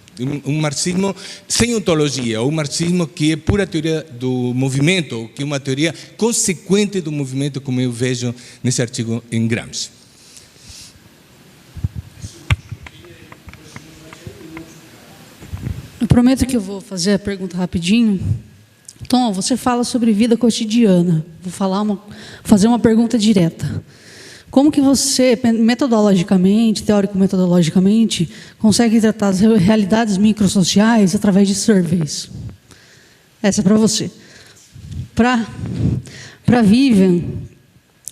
Um marxismo sem ontologia, ou um marxismo que é pura teoria do movimento, ou que é uma teoria consequente do movimento, como eu vejo nesse artigo em Gramsci. Eu prometo que eu vou fazer a pergunta rapidinho. Tom, você fala sobre vida cotidiana. Vou fazer uma pergunta direta. Como que você, metodologicamente, teórico-metodologicamente, consegue tratar as realidades microsociais através de surveys? Essa é para você. Para Vivian,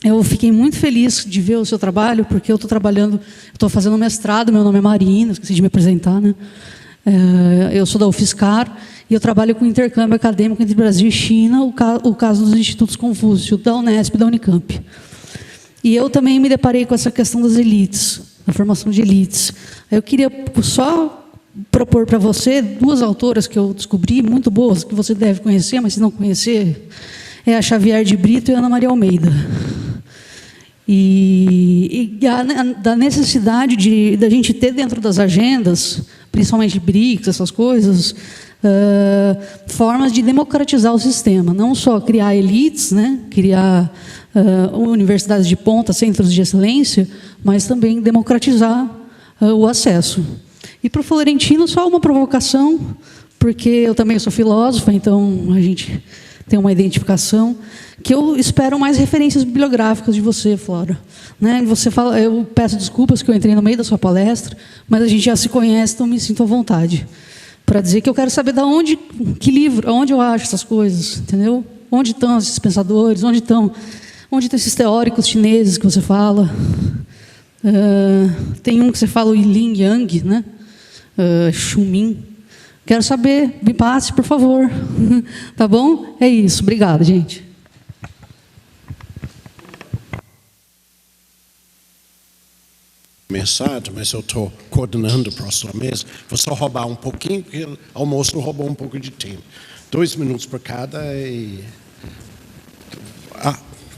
eu fiquei muito feliz de ver o seu trabalho, porque eu estou fazendo mestrado, meu nome é Marina, esqueci de me apresentar, né? Eu sou da UFSCar e eu trabalho com intercâmbio acadêmico entre Brasil e China, o caso dos institutos Confúcio, da Unesp e da Unicamp. E eu também me deparei com essa questão das elites, da formação de elites. Eu queria só propor para você duas autoras que eu descobri, muito boas, que você deve conhecer, mas se não conhecer, é a Xavier de Brito e a Ana Maria Almeida. E da necessidade da gente ter dentro das agendas, principalmente BRICS, essas coisas, formas de democratizar o sistema, não só criar elites, né, criar universidades de ponta, centros de excelência, mas também democratizar o acesso. E para o Florentino, só uma provocação, porque eu também sou filósofa, então a gente tem uma identificação, que eu espero mais referências bibliográficas de você, Flora. Né? Você fala, eu peço desculpas que eu entrei no meio da sua palestra, mas a gente já se conhece, então me sinto à vontade para dizer que eu quero saber que livro, onde eu acho essas coisas, entendeu? Onde estão esses pensadores, onde estão esses teóricos chineses que você fala? Tem um que você fala, o Yin Yang, né? Shuming. Quero saber, me passe, por favor. Tá bom? É isso. Obrigada, gente. Mensagem, mas eu estou coordenando a próxima mesa. Vou só roubar um pouquinho, porque o almoço roubou um pouco de tempo. 2 minutos para cada e...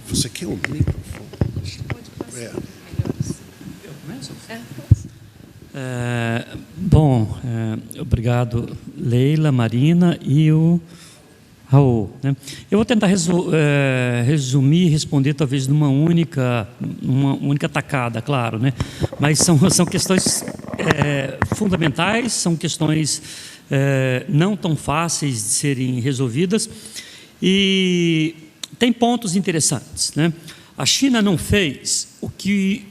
você quer um microfone? Obrigado, Leila, Marina e o Raul, né? Eu vou tentar resumir e responder talvez numa única tacada, claro, né? Mas são questões fundamentais, são questões não tão fáceis de serem resolvidas e tem pontos interessantes, né? A China não fez o que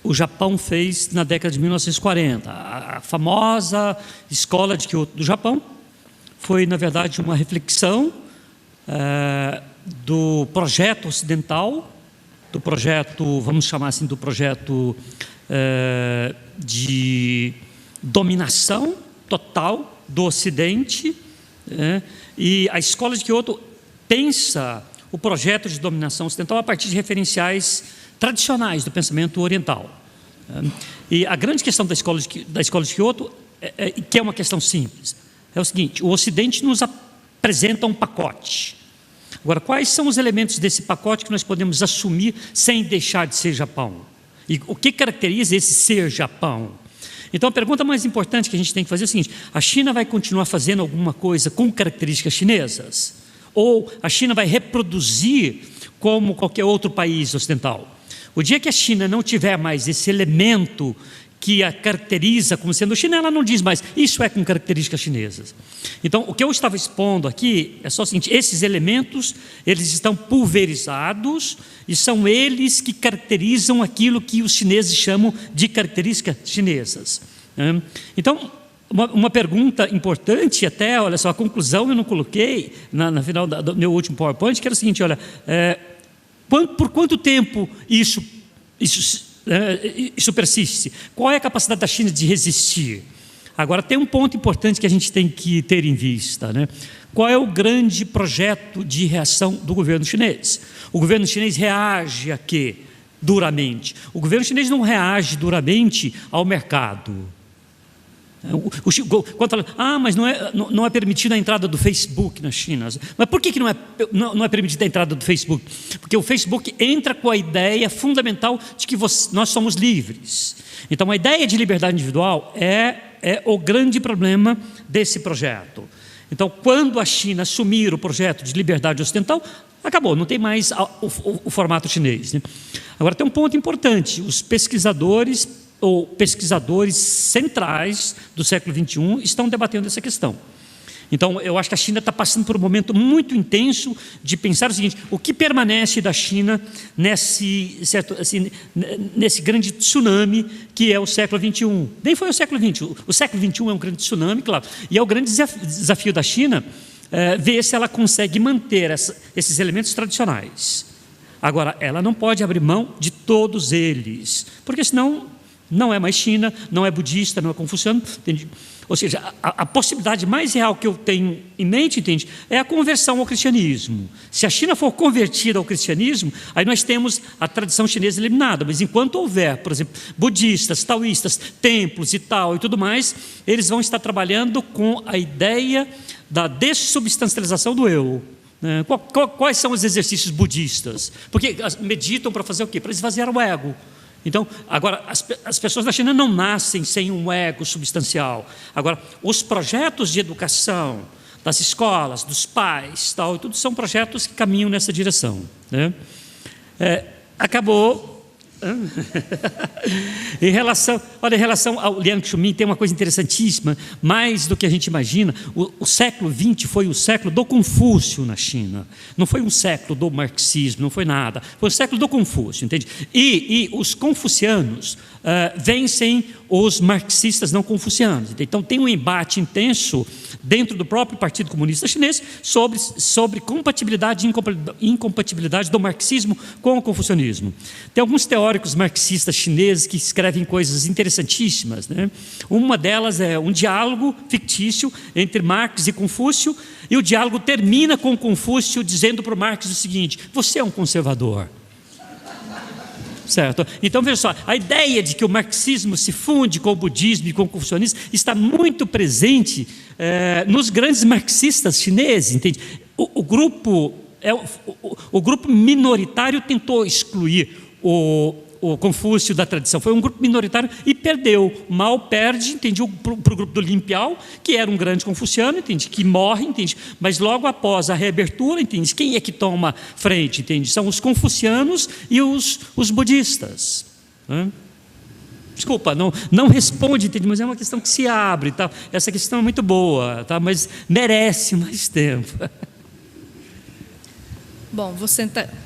o Japão fez na década de 1940. A famosa Escola de Kyoto do Japão foi, na verdade, uma reflexão do projeto ocidental, do projeto, vamos chamar assim, do projeto de dominação total do Ocidente, e a Escola de Kyoto pensa o projeto de dominação ocidental a partir de referenciais tradicionais do pensamento oriental. E a grande questão da Escola de Kyoto, que é uma questão simples, é o seguinte: o Ocidente nos apresenta um pacote. Agora, quais são os elementos desse pacote que nós podemos assumir sem deixar de ser Japão? E o que caracteriza esse ser Japão? Então, a pergunta mais importante que a gente tem que fazer é a seguinte: a China vai continuar fazendo alguma coisa com características chinesas? Ou a China vai reproduzir como qualquer outro país ocidental? O dia que a China não tiver mais esse elemento que a caracteriza como sendo China, ela não diz mais, isso é com características chinesas. Então, o que eu estava expondo aqui é só o seguinte: esses elementos, eles estão pulverizados e são eles que caracterizam aquilo que os chineses chamam de características chinesas. Então, uma pergunta importante, até, olha só, a conclusão eu não coloquei na final do meu último PowerPoint, que era o seguinte: olha, por quanto tempo isso persiste? Qual é a capacidade da China de resistir? Agora, tem um ponto importante que a gente tem que ter em vista, né? Qual é o grande projeto de reação do governo chinês? O governo chinês reage a quê? Duramente. O governo chinês não reage duramente ao mercado. Quando fala, mas não é permitida a entrada do Facebook na China. Mas por que não é permitida a entrada do Facebook? Porque o Facebook entra com a ideia fundamental de que nós somos livres. Então, a ideia de liberdade individual é o grande problema desse projeto. Então, quando a China assumir o projeto de liberdade ocidental, acabou, não tem mais o formato chinês, né? Agora, tem um ponto importante: os pesquisadores centrais do século XXI estão debatendo essa questão. Então, eu acho que a China está passando por um momento muito intenso de pensar o seguinte: o que permanece da China nesse grande tsunami que é o século XXI? Nem foi o século XX, o século XXI é um grande tsunami, claro, e é o grande desafio da China ver se ela consegue manter esses elementos tradicionais. Agora, ela não pode abrir mão de todos eles, porque senão não é mais China, não é budista, não é confuciano, entende? Ou seja, a possibilidade mais real que eu tenho em mente, entende, é a conversão ao cristianismo. Se a China for convertida ao cristianismo, aí nós temos a tradição chinesa eliminada. Mas enquanto houver, por exemplo, budistas, taoístas, templos e tal e tudo mais, eles vão estar trabalhando com a ideia da dessubstancialização do eu. Quais são os exercícios budistas? Porque meditam para fazer o quê? Para esvaziar o ego. Então, agora, as pessoas da China não nascem sem um ego substancial. Agora, os projetos de educação das escolas, dos pais, tal, tudo são projetos que caminham nessa direção, né? Acabou. Em relação ao Liang Xiaomin, tem uma coisa interessantíssima, mais do que a gente imagina. O século XX foi o século do Confúcio na China, não foi um século do marxismo, não foi nada, foi o século do Confúcio, entende? E os confucianos vencem os marxistas não confucianos. Então tem um embate intenso dentro do próprio Partido Comunista Chinês sobre compatibilidade e incompatibilidade do marxismo com o confucionismo. Tem alguns teóricos marxistas chineses que escrevem coisas interessantíssimas, né? Uma delas é um diálogo fictício entre Marx e Confúcio, e o diálogo termina com Confúcio dizendo para o Marx o seguinte: você é um conservador. Certo? Então, veja só, a ideia de que o marxismo se funde com o budismo e com o confucionismo está muito presente nos grandes marxistas chineses, entende? O grupo minoritário tentou excluir o Confúcio da tradição. Foi um grupo minoritário e perdeu. Mao perde, entende, para o grupo do Lin Piao, que era um grande confuciano, entende, que morre, entende, mas logo após a reabertura, entende, quem é que toma frente, entende? São os confucianos e os budistas, né? Desculpa, não responde, entende, mas é uma questão que se abre, tá? Essa questão é muito boa, tá? Mas merece mais tempo. Bom, vou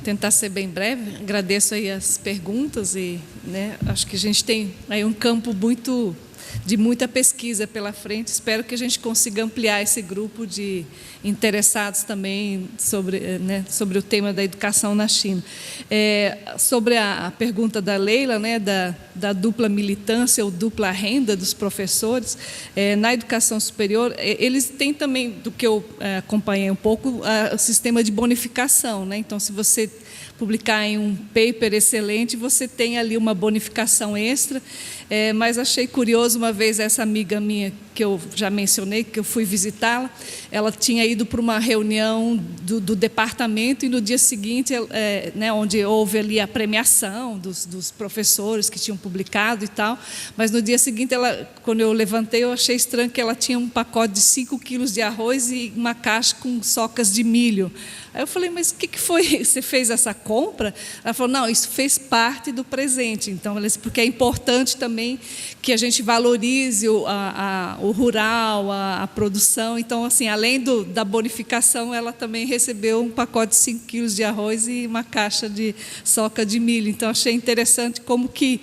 tentar ser bem breve. Agradeço aí as perguntas e, né, acho que a gente tem aí um campo de muita pesquisa pela frente. Espero que a gente consiga ampliar esse grupo de interessados também sobre o tema da educação na China. Sobre a pergunta da Leila, né, da dupla militância ou dupla renda dos professores, na educação superior, eles têm também, do que eu acompanhei um pouco, o sistema de bonificação, né? Então, se você publicar em um paper excelente, você tem ali uma bonificação extra. Mas achei curioso, uma vez, essa amiga minha, que eu já mencionei, que eu fui visitá-la, ela tinha ido para uma reunião do departamento, e no dia seguinte, né, onde houve ali a premiação dos professores que tinham publicado e tal, mas no dia seguinte, quando eu levantei, eu achei estranho que ela tinha um pacote de 5 quilos de arroz e uma caixa com socas de milho. Aí eu falei, mas o que foi? Você fez essa compra? Ela falou, não, isso fez parte do presente. Então, porque é importante também que a gente valorize o rural, a produção. Então, assim, além da bonificação, ela também recebeu um pacote de 5 quilos de arroz e uma caixa de soca de milho. Então, achei interessante como que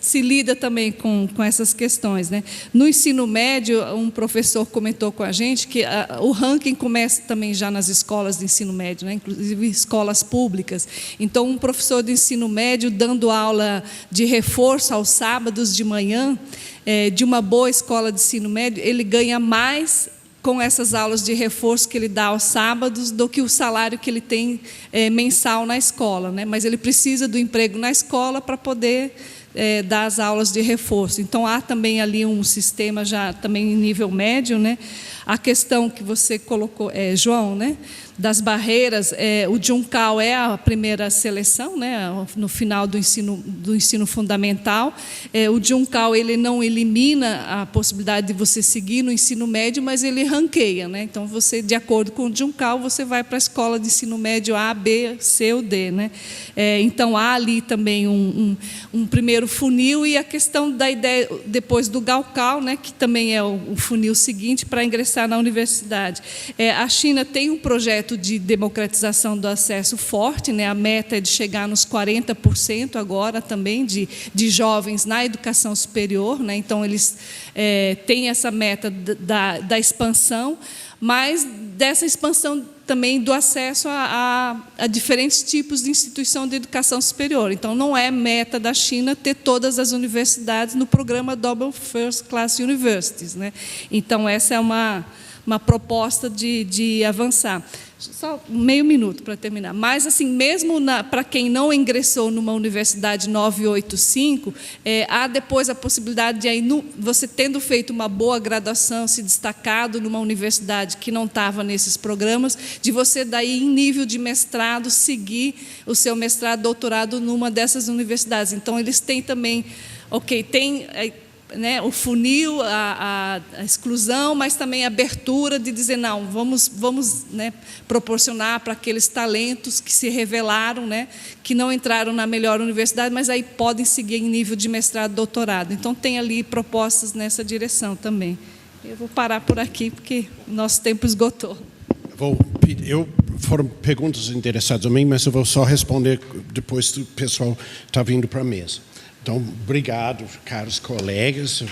se lida também com essas questões, né? No ensino médio, um professor comentou com a gente que o ranking começa também já nas escolas de ensino médio, né? Inclusive escolas públicas. Então, um professor de ensino médio dando aula de reforço aos sábados de manhã, de uma boa escola de ensino médio, ele ganha mais com essas aulas de reforço que ele dá aos sábados do que o salário que ele tem mensal na escola, né? Mas ele precisa do emprego na escola para poder dar as aulas de reforço. Então, há também ali um sistema já também em nível médio, né? A questão que você colocou, João, né, das barreiras, o Juncal é a primeira seleção, né, no final do ensino fundamental. O Juncal, ele não elimina a possibilidade de você seguir no ensino médio, mas ele ranqueia, né? Então, você, de acordo com o Juncal, você vai para a escola de ensino médio A, B, C ou D, né? Então, há ali também um primeiro funil, e a questão da ideia, depois do Gaokao, né, que também é o funil seguinte para ingressar na universidade. A China tem um projeto de democratização do acesso forte, né? A meta é de chegar nos 40% agora também de jovens na educação superior, né? Então, eles têm essa meta da expansão, mas dessa expansão também do acesso a diferentes tipos de instituição de educação superior. Então, não é meta da China ter todas as universidades no programa Double First Class Universities, né? Então, essa é uma proposta de avançar. Só meio minuto para terminar. Mas, assim, mesmo para quem não ingressou numa universidade 985, há depois a possibilidade de, aí, você tendo feito uma boa graduação, se destacado numa universidade que não estava nesses programas, de você, daí, em nível de mestrado, seguir o seu mestrado, doutorado numa dessas universidades. Então, eles têm também, tem... né, o funil, a exclusão, mas também a abertura de dizer, não, vamos né, proporcionar para aqueles talentos que se revelaram, né, que não entraram na melhor universidade, mas aí podem seguir em nível de mestrado, doutorado. Então, tem ali propostas nessa direção também. Eu vou parar por aqui, porque nosso tempo esgotou. Foram perguntas interessadas a mim, mas eu vou só responder depois que o pessoal está vindo para a mesa. Então, obrigado, caros colegas.